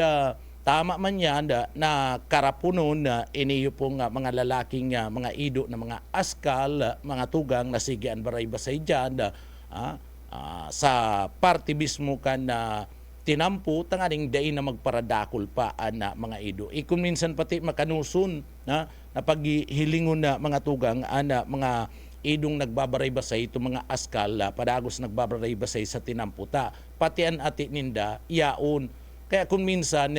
tama man yan na karapunon na iniyo pong mga lalaking mga ido na mga askal, mga tugang na sige ang baray basay dyan sa party mismo ka na tinampo, tanganing day na magparadakol pa na mga ido. Kung minsan pati makanusun na paghilingon na mga tugang na mga idong nagbabaray basay ito mga askal, padagos nagbabaray basay sa tinamputa, pati an ati ninda, yaon. Kaya kung minsan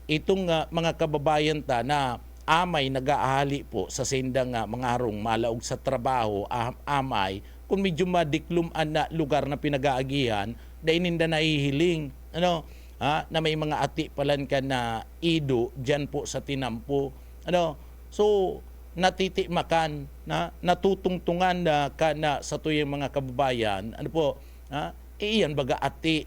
itong mga kababayan na amay nag-aahali po sa sendang mga harong malaog sa trabaho, amay, kung medyo madiklum na lugar na pinag-aagihan, dahil ninda nahihiling, na may mga ati palan ka na ido dyan po sa tinampo. So, natitimakan, natutungtungan ka na sa tuyong mga kababayan, iyan baga ati,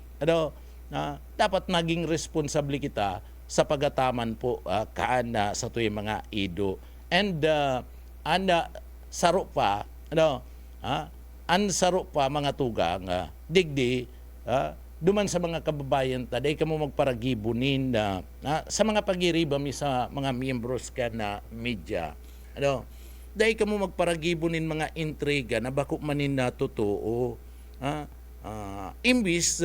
dapat naging responsable kita sa pagataman po kaana sa tuyong mga ido. And saro pa, ansaro pa mga tugang, digdi, duman sa mga kababayan taday ka mo magparagibunin sa mga pagiribami sa mga membros ka na media. Dahi ka mo magparagibunin mga intriga na bako manin na totoo. imbis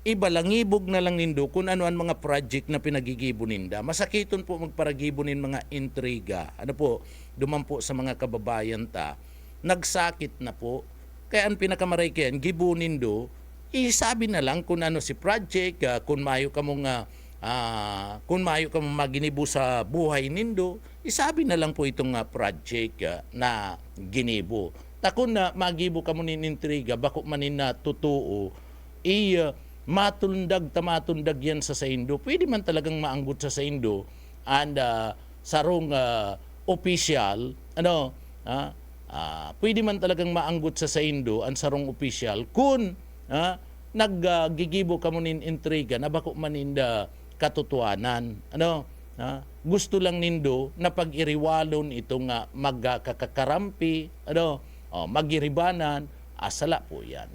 ibalangibog na lang nindo kung ano ang mga project na pinagigibo ninda. Masakiton po magparagibo nin mga intriga. Ano po, duman po sa mga kababayan ta, nagsakit na po. Kaya ang pinakamaray kayan, gibo nindo, isabi na lang kung ano si project, kung mayo ka mong maginibo sa buhay nindo, isabi na lang po itong project na ginibo. Takon na magibo ka mo nin intriga, bako manin na totoo, matundag yan sa saindo. Pwede man talagang maanggot sa saindo and sarong official, pwede man talagang maanggot sa saindo ang sarong official kung naggigibo ka mo nin intriga na bako maninda katotohanan. Gusto lang nindo na pag-iriwalon itong magkakakarampi, magiribanan, asala po yan.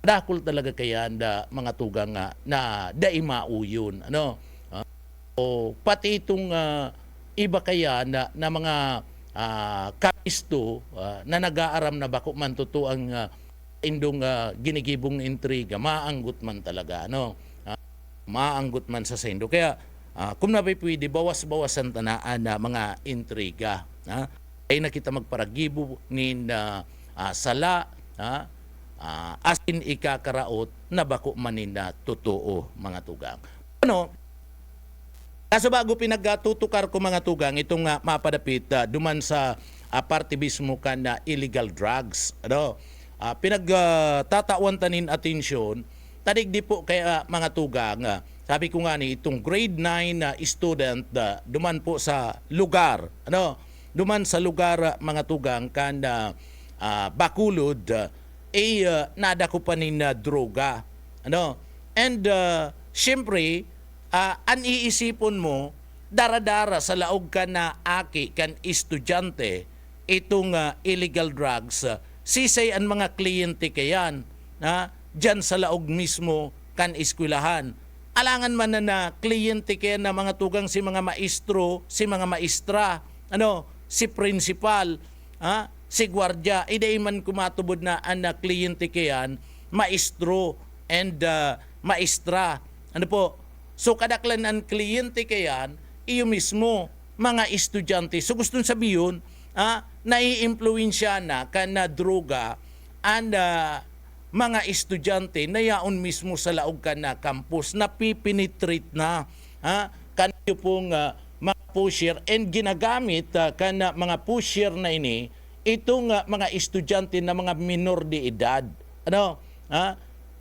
Dakol talaga kaya mga tugang na daimauyon. O pati itong iba kaya na mga kapisto na nag-aaram na bako man totoo ang indong ginigibong intriga, maanggot man talaga. Maanggot man sa sendo. Kaya kung nabay pwede, bawas-bawasan tanaan na mga intriga. Ay na kita magparagibo nin sala, asin ikakaraot na bako manin na totoo, mga tugang. Kaso bago pinagtutukar ko mga tugang, itong mapadapit duman sa partibismo ka na illegal drugs. Pinagtatawan tanin atensyon, tadig di po kaya mga tugang, sabi ko nga ni, itong grade 9 student, duman po sa lugar, duman sa lugar mga tugang, kanda Bacolod, nada ko pa nin droga. And syempre, ang iisipon mo, daradara sa laog ka na aki kan estudyante, itong illegal drugs, sisay ang mga kliyente kayan, dyan sa laog mismo kan eskwelahan. Alangan man na kliyente kayan na mga tugang si mga maestro, si mga maestra, si principal, si gwardya, iday man kumatubod na ang kliyente kayan, maestro and maestra. So kadaklan ang kliyente kayan, iyo mismo, mga estudyante. So gustong sabihin, nai-impluensya na kana droga ang mga estudyante na yaon mismo sa laog ka na campus, na pipinitreat na kanyo pong mga pusher and ginagamit kana mga pusher na ini, itong mga estudyante na mga minor de edad.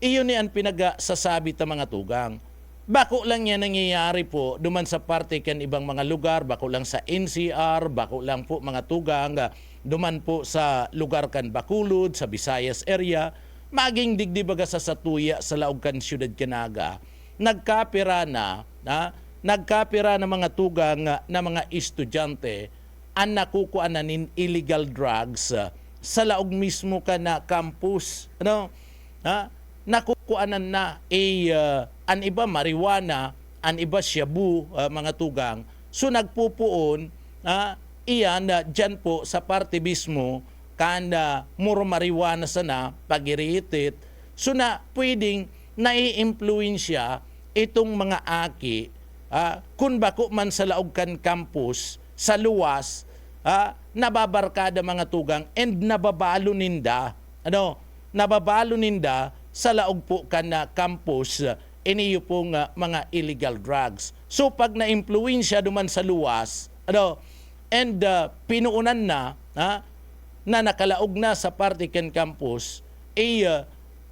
Iyon ni ang pinagsasabi ta mga tugang. Bako lang yan nangyayari po duman sa parte kan ibang mga lugar, bako lang sa NCR, bako lang po mga tugang, duman po sa lugar kan Bacolod, sa Visayas area, maging digdibaga sa Satuya, sa laog kan Siyudad Canaga, nagkapira na mga tugang na mga estudyante ang nakukuanan illegal drugs sa laog mismo ka na campus. Nakukuanan na an iba marijuana, an iba shabu, mga tugang. So nagpupuon iyan dyan po sa parte mismo kanda muro marijuana sana pagiritit. So na pwedeng nai-impluensya itong mga aki kung bako man sa laog kan campus sa luwas, nababarkada mga tugang and nababalo ninda sa laog po ka na campus iniyo pong mga illegal drugs. So pag na-impluensya duman sa luwas, and pinuunan na nakalaog na sa partiken campus,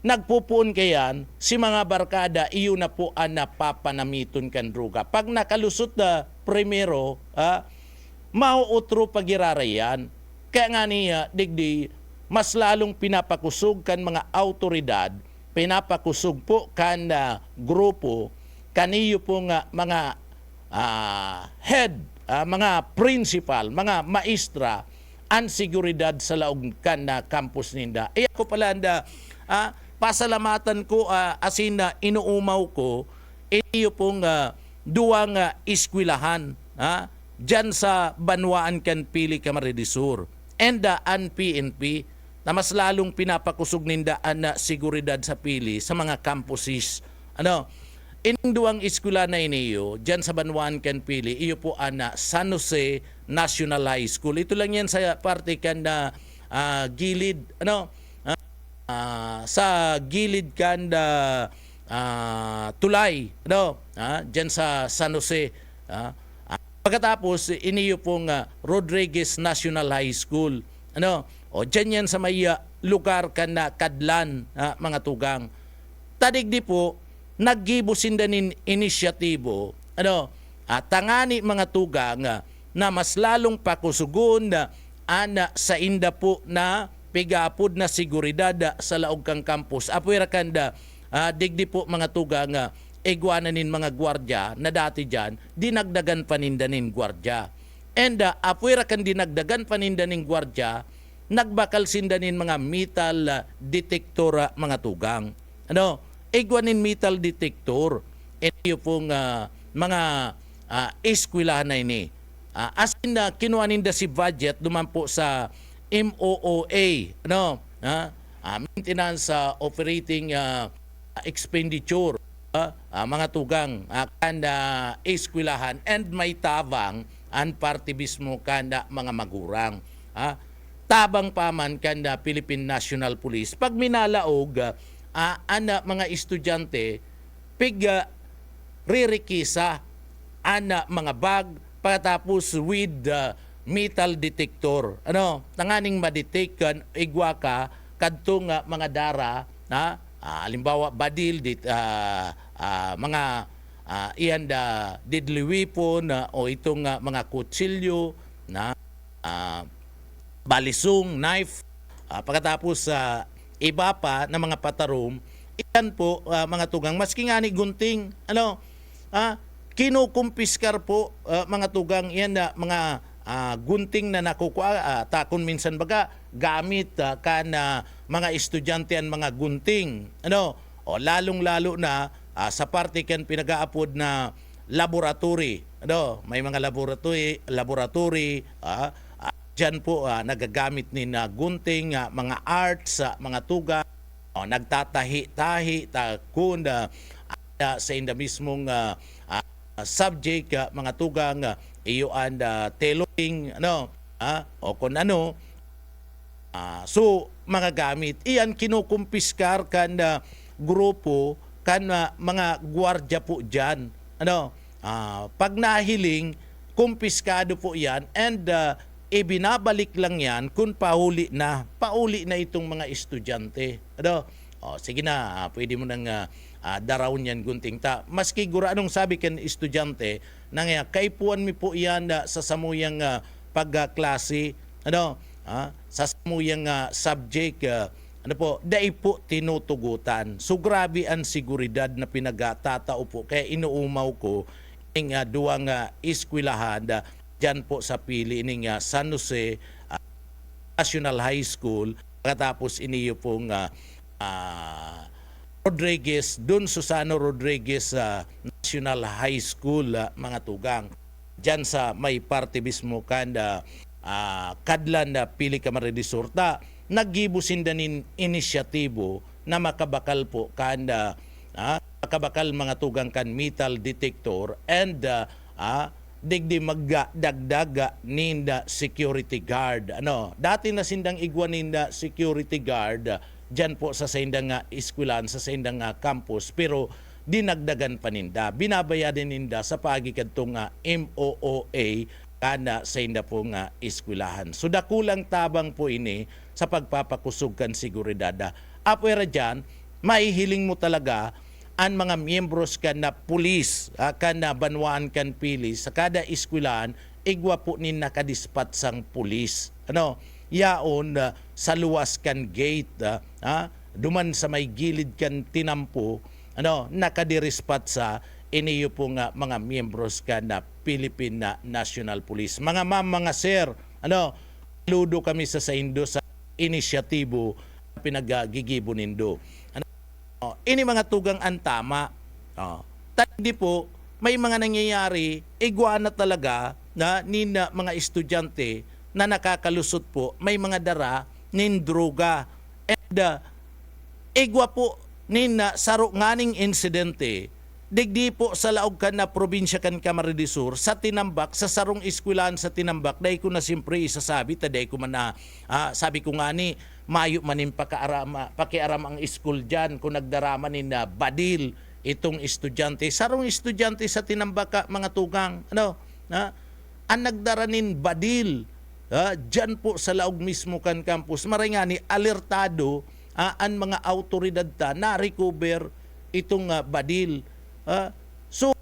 nagpupuon kayan si mga barkada, iyo na po ang napapanamiton kan droga. Pag nakalusot na primero, mauutro pagirarayan. Kaya nga niya, digdi, mas lalong pinapakusog kan mga autoridad, pinapakusog po kan grupo, kaniyo po nga mga head, mga principal, mga maestra, ang seguridad sa laog kan na campus ninda. Ako pala pasalamatan ko asin na inuumaw ko, iyo pong duwang eskwelahan dyan sa Banwaan kan Pili Camarines Sur and ang PNP. na mas lalong pinapakusog nindaan na seguridad sa pili sa mga campuses. Ining duwang eskwela na iniyo, dyan sa Banwaan kan Pili, iyo po ana San Jose National High School. Ito lang yan sa parte kan na gilid, sa gilid kan na tulay, dyan sa San Jose. Pagkatapos, iniyo pong Rodriguez National High School. O dyan yan sa may lugar kan na Kadlan, mga tugang. Tadigdi po, naggibo sindanin inisyatibo, tangani mga tugang na mas lalong pakusugon na ana sa inda po na pigapod na seguridad sa laog kang campus. Apuira kanda, digdi po mga tugang igwananin mga gwardya na dati dyan, dinagdagan panindanin gwardya. And apuira kan dinagdagan panindanin gwardya, nagbakal sindanin mga metal detector mga tugang. Igwanin metal detector. Ito pong mga eskwelahan na ini. As in, kinuhanin da si budget duman po sa MOOA, maintenance operating expenditure, mga tugang kanda eskwelahan and may tabang an partibismo kanda mga magurang. Tabang paman kanda Philippine National Police. Pag minalaog, ana mga estudyante piga ririkisa ana mga bag pagkatapos with metal detector. Tanganing madetect kan igwa ka kadtong mga dara na halimbawa badil mga iyan da deadly weapon o itong mga kutsilyo na balisong, knife, pagkatapos iba pa na mga patarom, iyan po mga tugang, maski nga ni gunting, kinukumpiskar po mga tugang, iyan na mga gunting na nakukuha, takon minsan baga, gamit kana mga estudyante ang mga gunting. O lalong-lalo na sa parte kan pinag-aapod na laboratory. May mga laboratory, dyan po nagagamit ni na gunting, mga arts, mga tuga, nagtatahi-tahi, takun sa inda mismong subject, mga tugang, iyoan tailoring, o kung ano. So, mga gamit, iyan kinukumpiskar kan grupo, kan mga gwardya po dyan. Pag nahiling, kumpiskado po yan and ibinabalik lang yan kung pauli na itong mga estudyante. Sige na, pwede mo nang darawon yan gunting ta. Maski gura anong sabi kan estudyante, nang kaipuan mi po yan sa samuyang pagklase, sa samuyang subject, dai po tinutugutan. So grabe ang seguridad na pinagatatao po. Kaya inuumaw ko ng duwang eskwelahan dyan po sa pili ning San Jose National High School, pagkatapos iniyo pong Rodriguez, Don Susano Rodriguez National High School, mga tugang. Dyan sa may parte mismo kanda kadlan na pili kamaridisurta, naggibusin danin inisyatibo na makabakal po kanda makabakal mga tugang kan metal detector and digdi magdagdaga ninda security guard. Dati na sindang igwa ninda security guard dyan po sa sindang eskwelahan, sa sindang campus, pero dinagdagan pa ninda. Binabayadan ninda sa pagikadtong MOOA kana sa inda po eskwelahan. So dakulang tabang po ini sa pagpapakusog kan seguridad. Apwera dyan, maihiling mo talaga ang mga miyembros kan na pulis, kan na Banwaan kan Pili, sa kada eskwelahan, igwa po nin nakadispatsang pulis. Yaon sa luwas kan gate, duman sa may gilid kan tinampo, nakadirispat sa iniyo po mga miyembros kan na Philippine National Police. Mga ma'am, mga sir, ludo kami sa indo sa inisyatibo pinagagigibo nindo. Ini mga tugang antama. Tadi po, may mga nangyayari, igwa na talaga na nina mga estudyante na nakakalusot po, may mga dara nin droga. And igwa po nin saro nganing insidente, digdi po sa laog kan na probinsya kan Camarines Sur, sa Tinambak, sa sarong eskwelahan sa Tinambak, dahil ko na siyempre isasabi, taday ko man na, sabi ko nga ni, mayo manin pakiaram ang school dyan, kung nagdarama ni na badil, itong estudyante. Sarong estudyante sa Tinambak, mga tugang, ang nagdaranin badil, dyan po sa laog mismo kan campus, maray nga ni, alertado, ang mga autoridad ta na recover itong badil. So,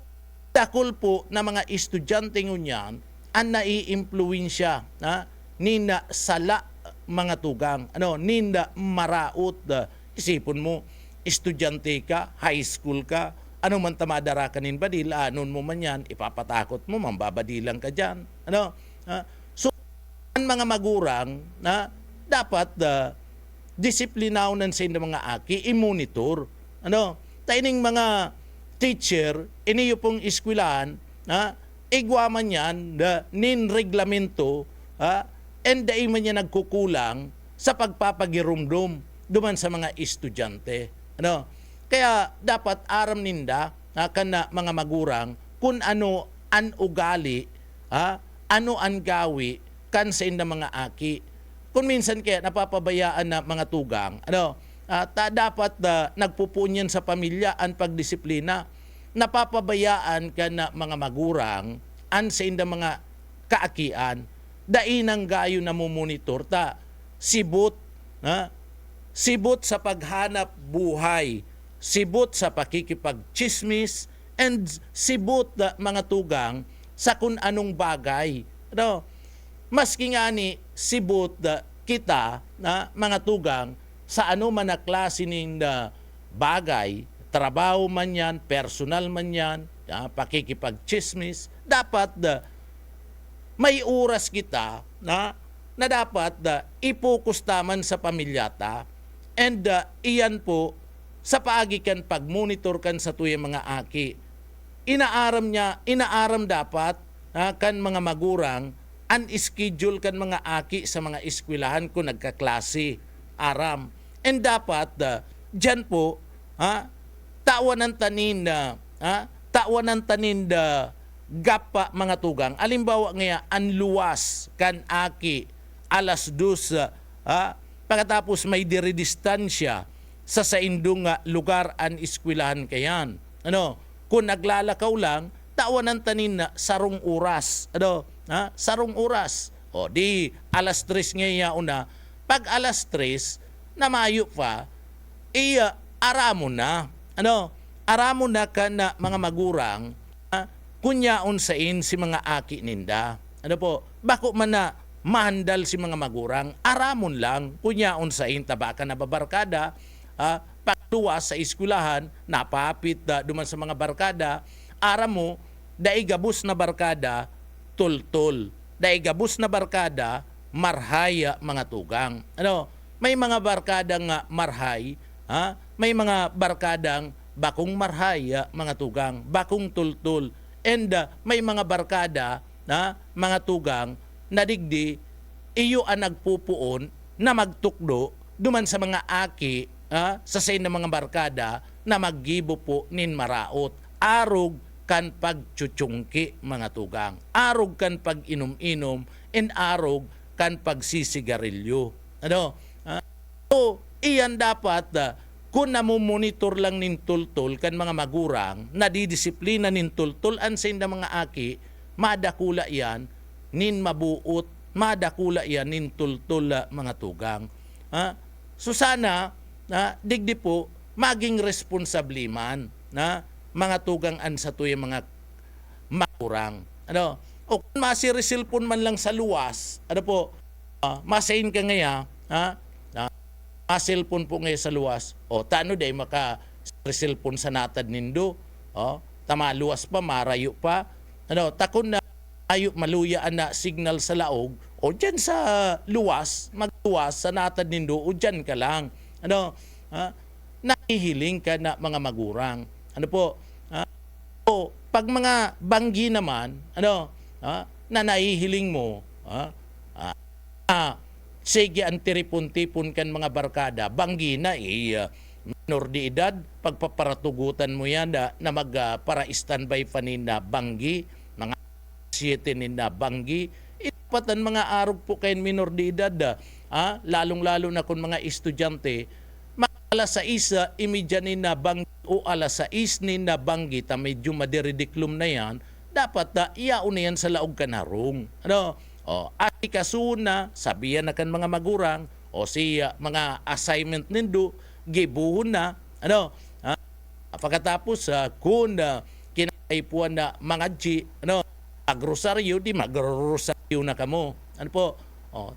dakol po na mga estudyante ngunyan ang nai-impluensya nina sala mga tugang. Nina maraot. Isipon mo, estudyante ka, high school ka, ano man tamadara ka nin badil, anon mo man yan, ipapatakot mo, mambabadilang ka dyan. So, ang mga magurang na dapat disiplinaw sa mga aki, i-monitor. Taining mga teacher, iniyo pong eskwelahan, igwa man yan, nin reglamento, and dai man yan nagkukulang sa pagpapagirumdum duman sa mga estudyante. Kaya dapat aram ninda, kana mga magurang, kung ano an ugali, ano an gawi, kan sa inda mga aki. Kung minsan kaya napapabayaan na mga tugang, dapat nagpupunyan sa pamilya ang pagdisiplina. Napapabayaan ka na mga magurang an sa inda mga kaakian. Dainang gayo na mumonitor ta. Sibot sa paghanap buhay. Sibot sa pakikipagchismis. And sibot mga tugang sa kung anong bagay. Maski nga ni sibot kita na mga tugang sa ano man na klase ng bagay, trabaho man yan, personal man yan, pakikipagchismis, dapat may oras kita na dapat ipokus taman sa pamilyata, and iyan po sa paagikan pag-monitor kan sa tuyang mga aki. Inaaram dapat kan mga magurang un-schedule kan mga aki sa mga eskwelahan kung nagkaklase, aram. And dapat, dyan po, tawanan tanin gapa mga tugang. Alimbawa nga, anluwas kan aki, alas 2, pagkatapos may diridistansya sa indong lugar an eskwelahan kayan. Kung naglalakaw lang, tawanan tanin na sarong oras. Sarong oras. O di alas 3 ngayon una. Pag alas 3 na mayo pa, aramo na. Aramo na ka na mga magurang, kunyaon sain si mga aki ninda. Bako man na mahandal si mga magurang, aramon lang, kunyaon sain tabaka na babarkada, pagluwas sa eskwelahan, napapit duman sa mga barkada, aramo, daigabos na barkada, tultul. Daigabos na barkada, marhaya mga tugang. May mga barkadang marhay, may mga barkadang bakong marhaya mga tugang, bakong tultul. And may mga barkada na mga tugang na digdi iyo ang nagpupuon na magtukdo duman sa mga aki sa sain ng mga barkada na maggibo po nin maraot. Arog kan pagchuchungki mga tugang. Arog kan pag-inom-inom, and arog kan pagsisigarilyo. So, iyan dapat kung namumonitor lang nin tultul kan mga magurang, nadidisiplina nin tultul an sa mga aki, madakula yan nin mabuot, madakula yan nin tultul mga tugang. So sana, digdi po, maging responsable man mga tugang an sa tuyang mga magurang. O kung masirisilpon man lang sa luwas, masain ka ngaya, masilpon po ngayon sa luwas, tano day maka-resilpon sa natad nindo, tama luwas pa, marayo pa, takon na ayo maluyaan na signal sa laog, dyan sa luwas, magluwas sa natad nindo, dyan ka lang. Nahihiling ka na mga magurang. Pag mga banggi naman, na nahihiling mo, sige ang tiripon-tipon kan mga barkada, banggi na minor de edad, pagpaparatugutan mo yan na para standby pa na banggi, mga 7 na banggi, ipatan mga arog po kayo minor de edad, lalong-lalo na kung mga estudyante, alas 6, imidyanin na banggi o alas 6 na banggi, ta medyo madiridiklum na yan, dapat iyaon na yan sa laog kanarong. Ano? Ati kasuna, sabihan na kan mga magurang, o siya mga assignment nindo, gibuhon na, ano? Pagkatapos, kung kinaipuan na mga G, ano? Agrosaryo, di magrosaryo na kamo. Ano po?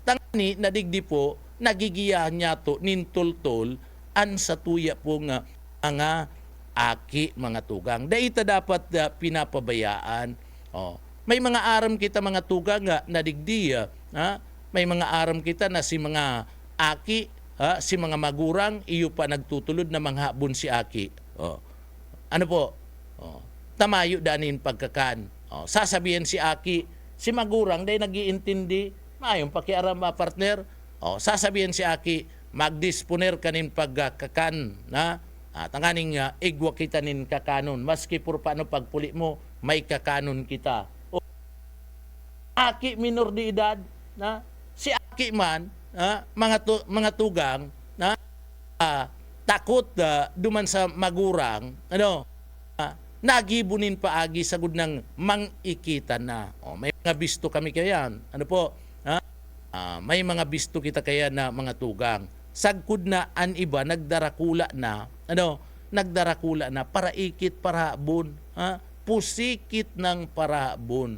Tangani, nadigdi po, nagigiyahan niya to, nintultol, an sa tuya po nga mga aki, mga tugang. Daita dapat pinapabayaan. May mga aram kita mga tugang nga nadigdi. May mga aram kita na si mga aki, si mga magurang, iyo pa nagtutulod na mga habon si aki. Ano po? Tamayo danin pagkakan. Sasabihin si aki, si magurang, dahil nag-iintindi, mayong pakiaram partner. Sasabihin si aki, magdisponer kanin pagkakan na tanganing igwa kita nin kakanon maski puro paano pagpuli mo may kakanon kita. Aki minor de edad na si aki man mga tugang na takot duman sa magurang ano nagibunin paagi sagud ng mangikita na. May mga bisto kami kayan. Ano po? May mga bisto kita kaya na mga tugang. Sagkud na an iba nagdarakula na. Ano? Nagdarakula na para ikit para habon. Pusikit ng para habon.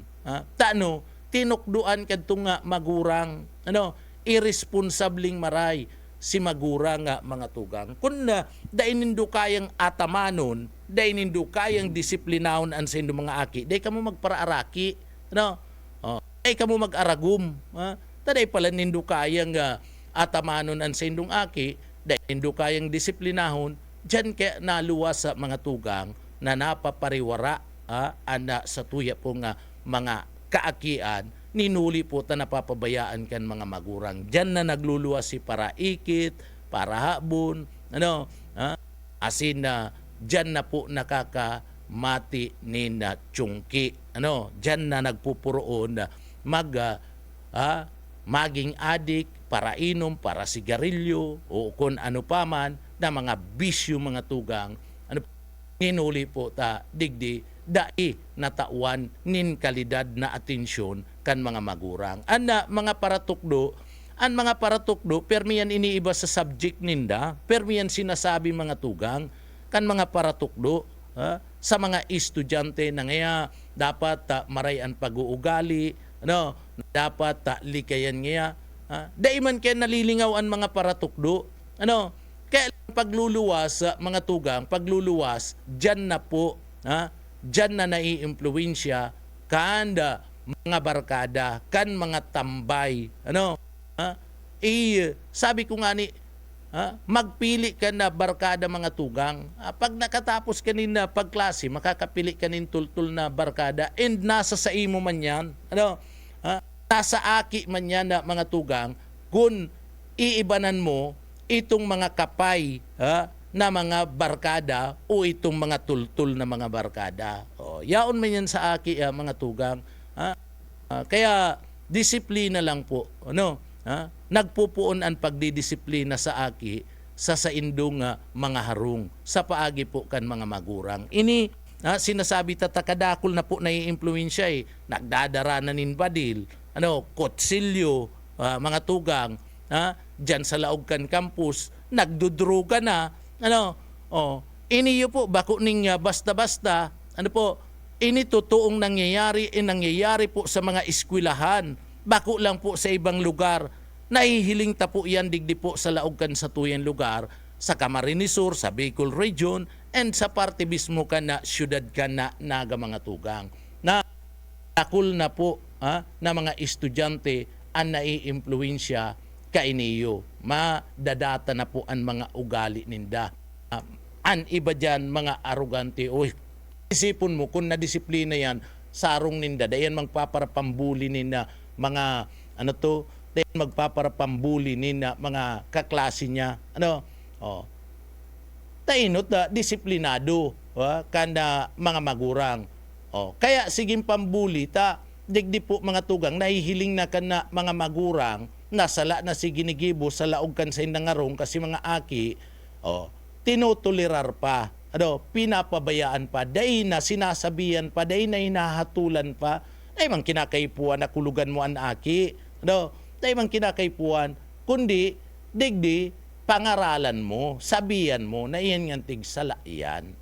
Tano? Tinukduan kadto nga magurang. Ano? Irresponsabling maray si magurang nga mga tugang. Kun na dainindo kayang atamanon, dainindo kayang disiplinahon an sa mga aki, day kamo magparaaraki. Ano? Day kamo mag-aragum. Taday pala nindo kayang atamanon an sa indong aki, day nindo kayang disiplinahon, dyan kaya naluwas sa mga tugang na napapariwara ana sa tuya po nga mga kaakian, ninuli po ta napapabayaan kan mga magurang. Diyan na nagluluwas si para ikit, para habon, ano, asin na diyan na po nakakamati ni na tiyungki. Ano, diyan na nagpupuroon na maging adik, para inom, para sigarilyo, o kung ano pa man, na mga bisyo mga tugang, ano, ninuli po ta digdi, dai natawan nin kalidad na atensyon kan mga magurang. Mga paratukdo, permiyan iniiba sa subject ninda, permiyan sinasabi mga tugang, kan mga paratukdo, sa mga estudyante na ngaya dapat marayan pag-uugali, ano, dapat likayan ngaya, daiman kaya nalilingaw ang mga paratukdo, ano, kaya pagluluwas mga tugang, pagluluwas, dyan na po, dyan na nai-impluensya kan mga barkada, kan mga tambay, ano, sabi ko nga ni, magpili ka na barkada mga tugang. Pag nakatapos kanina pagklase, makakapili ka nin tultul na barkada and nasa sa imo man yan, ano, nasa aki man yan na mga tugang, kung iibanan mo itong mga kapay na mga barkada o itong mga tultul na mga barkada. Yaon man yan sa aki mga tugang. Kaya disiplina lang po, ano, nagpupuon ang pagdidisiplina sa aki sa indong mga harung sa paagi po kan mga magurang. Ini sinasabi tatakadakol na po naiimpluwensya nagdadara na nin badil, ano, kotsilyo, mga tugang, dyan sa laog kan campus, nagdudruga na, ano, iniyo po, bako ning basta-basta, ano po, ini totoong nangyayari po sa mga eskwelahan, bako lang po sa ibang lugar, nahihiling ta po yan digdi po sa laog kan sa tuyan lugar, sa Camarines Sur, sa Bicol Region, and sa parte mismo ka na syudad ka na naga mga tugang. Na takul na po na mga estudyante ang naiimpluwensya kainiyo. Madadata na po ang mga ugali ninda. An iba dyan mga arugante. Isipon mo kung nadisiplina yan, sarong ninda, dayan magpaparapambuli ninda mga dahil magpaparapambuli ni na mga kaklase niya. Ano? Tainot na disiplinado kanda mga magurang. Kaya siging pambuli ta, digdi po mga tugang, nahihiling na kana mga magurang, nasala na si ginigibo sa laog kan sa indangarong kasi mga aki, tinutulirar pa, pinapabayaan pa, dahi na sinasabihan pa, dahi na hinahatulan pa, ay mang kinakaipuan na kulugan mo an aki, dahi mang kinakaipuan, kundi digdi pangaralan mo, sabihan mo na iyan nga tigsala iyan.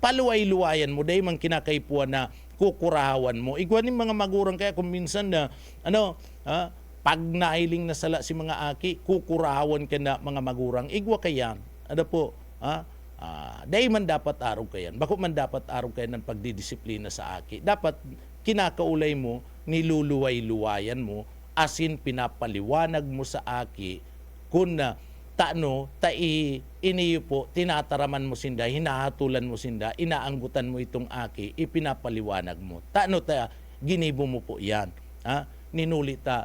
Paluway-luwayan mo, dahi mang kinakaipuan na kukurahawan mo. Igwan yung mga magurang kaya kung minsan na, pag nahiling na sala si mga aki, kukurahawan ka na mga magurang. Igwa kayan. Dahi man dapat araw kayan. Bako man dapat araw kayan ng pagdidisiplina sa aki. Dapat kinakaulay mo, niluluway-luwayan mo, asin pinapaliwanag mo sa aki kung iniyo po, tinataraman mo sinda, hinahatulan mo sinda, inaanggutan mo itong aki, ipinapaliwanag mo. Ginibo mo po yan. Ninulita,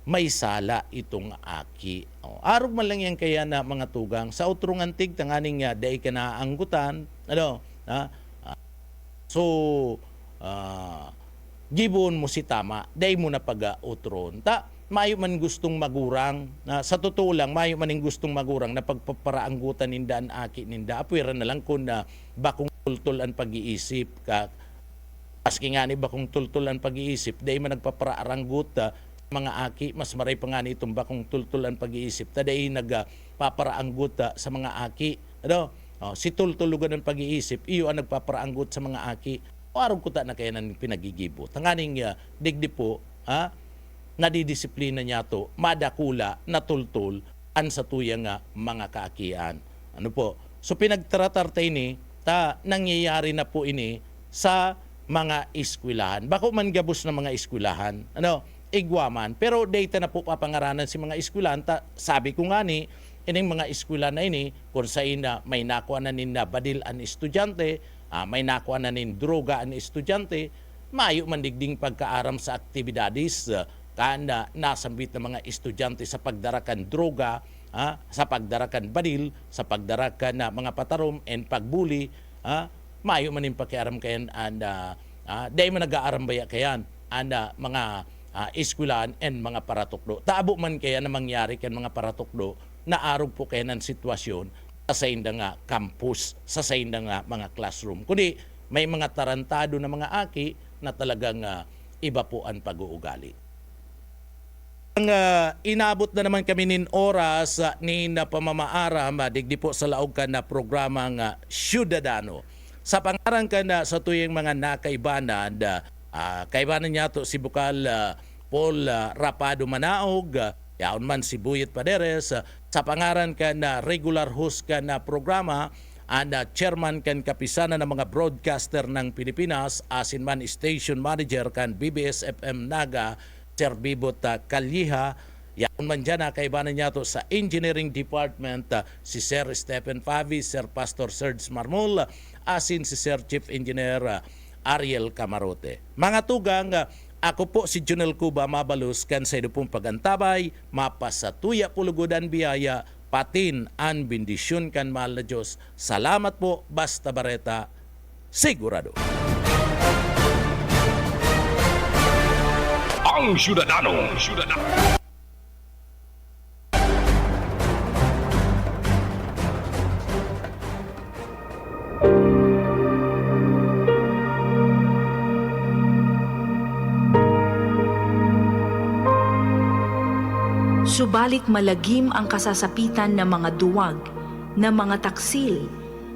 may sala itong aki. Arog man lang yan kaya na mga tugang, sa utrungan tig, tanganing nga, dahi ka naanggutan, gibon mo si tama, dahi mo na pag-utron. Mayo man gustong magurang, sa totoo lang, mayo man gustong magurang na pagpaparaanggutan ninda ang aki ninda. Apwera na lang kung bakong tultul ang pag-iisip ka. Paski nga ni bakong tultul ang pag-iisip, dahil man nagpaparaanggut mga aki, mas maray pa nga ni itong bakong tultul ang pag-iisip. Dahil nagpaparaanggut sa mga aki. Si tultulugan ang pag-iisip, iyo ang nagpaparaanggut sa mga aki. Arog ko na kaya ng pinagigibo. Tanganing digdi po, nadidisiplina niya to, madakula, natultul, an sa tuya nga mga kaakian. So pinagtratartay ni, nangyayari na po ini sa mga eskwelahan. Bako man gabos na mga eskwelahan, igwaman. Pero data na po papangaranan si mga eskwelahan, sabi ko nga ni, ining mga eskwelahan na ini, kung sa ina may nakuha na ninda badil ang estudyante, may nakuha na nin droga ang estudyante, mayo man digding pagkaaram sa aktibidades, kanda nasambit ng mga estudyante sa pagdarakan droga, sa pagdarakan badil, sa pagdarakan na mga patarom and pagbuli, mayo man yung pakiaram kayan and dahil man nag-aarambaya kayan and mga eskwelahan and mga paratukdo. Taabo man kaya na mangyari kan mga paratukdo na arog po kaya ng sitwasyon sa inda nga campus, sa inda nga mga classroom. Kundi may mga tarantado na mga aki na talagang iba po ang pag-uugali. Inabot na naman kami nin oras ni na pamamaaram digdi po sa laog ka na programa nga Ciudadano. Sa pangarang ka na sa tuyeng mga nakaibanan, kaibanan niya to si Bukal Paul Rapado Manaog, yaon man si Buyet Paderes, sa pangaran ka na regular host ka na programa, chairman kan kapisana ng mga broadcaster ng Pilipinas, asin man station manager kan BBS FM Naga, Sir Bibot Kalyiha, yaon man dyan kaibanan niya to sa engineering department, si Sir Stephen Favi, Sir Pastor Serge Marmol, asin si Sir Chief Engineer Ariel Camarote. Mga tugang, ako po si Junel Cuba Mabalus, kan sa pong pagantabay, mapasatuya pulugodan biyaya, patin an bendisyon kan mahal na Diyos. Salamat po, Basta Bareta, sigurado. Ang Ciudadano. Subalit malagim ang kasasapitan ng mga duwag, ng mga taksil,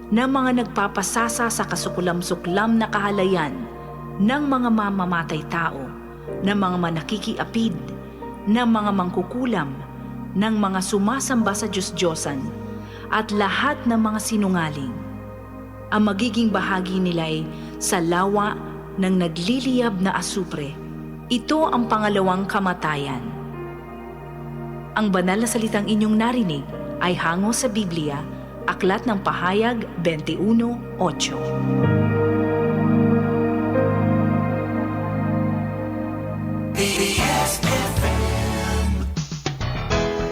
ng mga nagpapasasa sa kasukulam-suklam na kahalayan, ng mga mamamatay tao, ng mga manakikiapid, ng mga mangkukulam, ng mga sumasamba sa Diyos-Diyosan, at lahat ng mga sinungaling. Ang magiging bahagi nila ay sa lawa ng nagliliyab na asupre. Ito ang pangalawang kamatayan. Ang banal na salitang inyong narinig ay hango sa Biblia, Aklat ng Pahayag 21:8.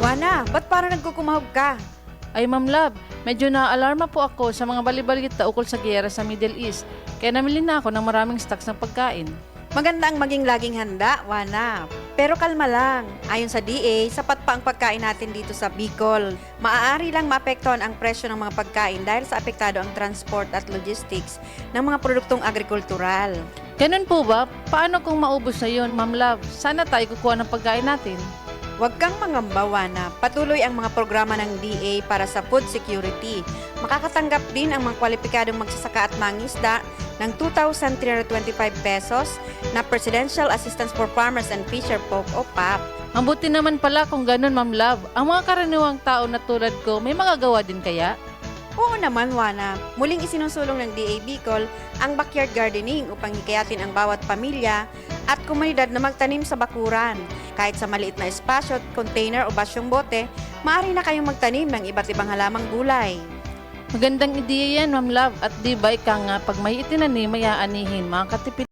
Wana, ba't parang nagkukumahog ka? Ay Ma'am Love, medyo naaalarma po ako sa mga balibalita ukol sa giyera sa Middle East. Kaya namili na ako ng maraming stocks ng pagkain. Maganda ang maging laging handa, Wana. Pero kalma lang. Ayon sa DA, sapat pa ang pagkain natin dito sa Bicol. Maaari lang maapektuhan ang presyo ng mga pagkain dahil sa apektado ang transport at logistics ng mga produktong agrikultural. Ganun po ba? Paano kung maubos na yun, Ma'am Love? Sana tayo kukuha ng pagkain natin. Huwag kang mangamba, Wana. Patuloy ang mga programa ng DA para sa food security. Makakatanggap din ang mga kwalipikadong magsasaka at mangisda ng 2,325 pesos na Presidential Assistance for Farmers and Fisher Folk o PAP. Ang buti naman pala kung ganun, Ma'am Love. Ang mga karaniwang tao na tulad ko, may magagawa din kaya? Oo naman, Wana. Muling isinusulong ng DA Bicol ang backyard gardening upang hikayatin ang bawat pamilya at komunidad na magtanim sa bakuran. Kahit sa maliit na espasyo, container o basyong bote, maaari na kayong magtanim ng iba't ibang halamang gulay. Magandang ideya yan, Ma'am Love. At di ba ika nga, pag may itinanim, may aanihin, makakatipid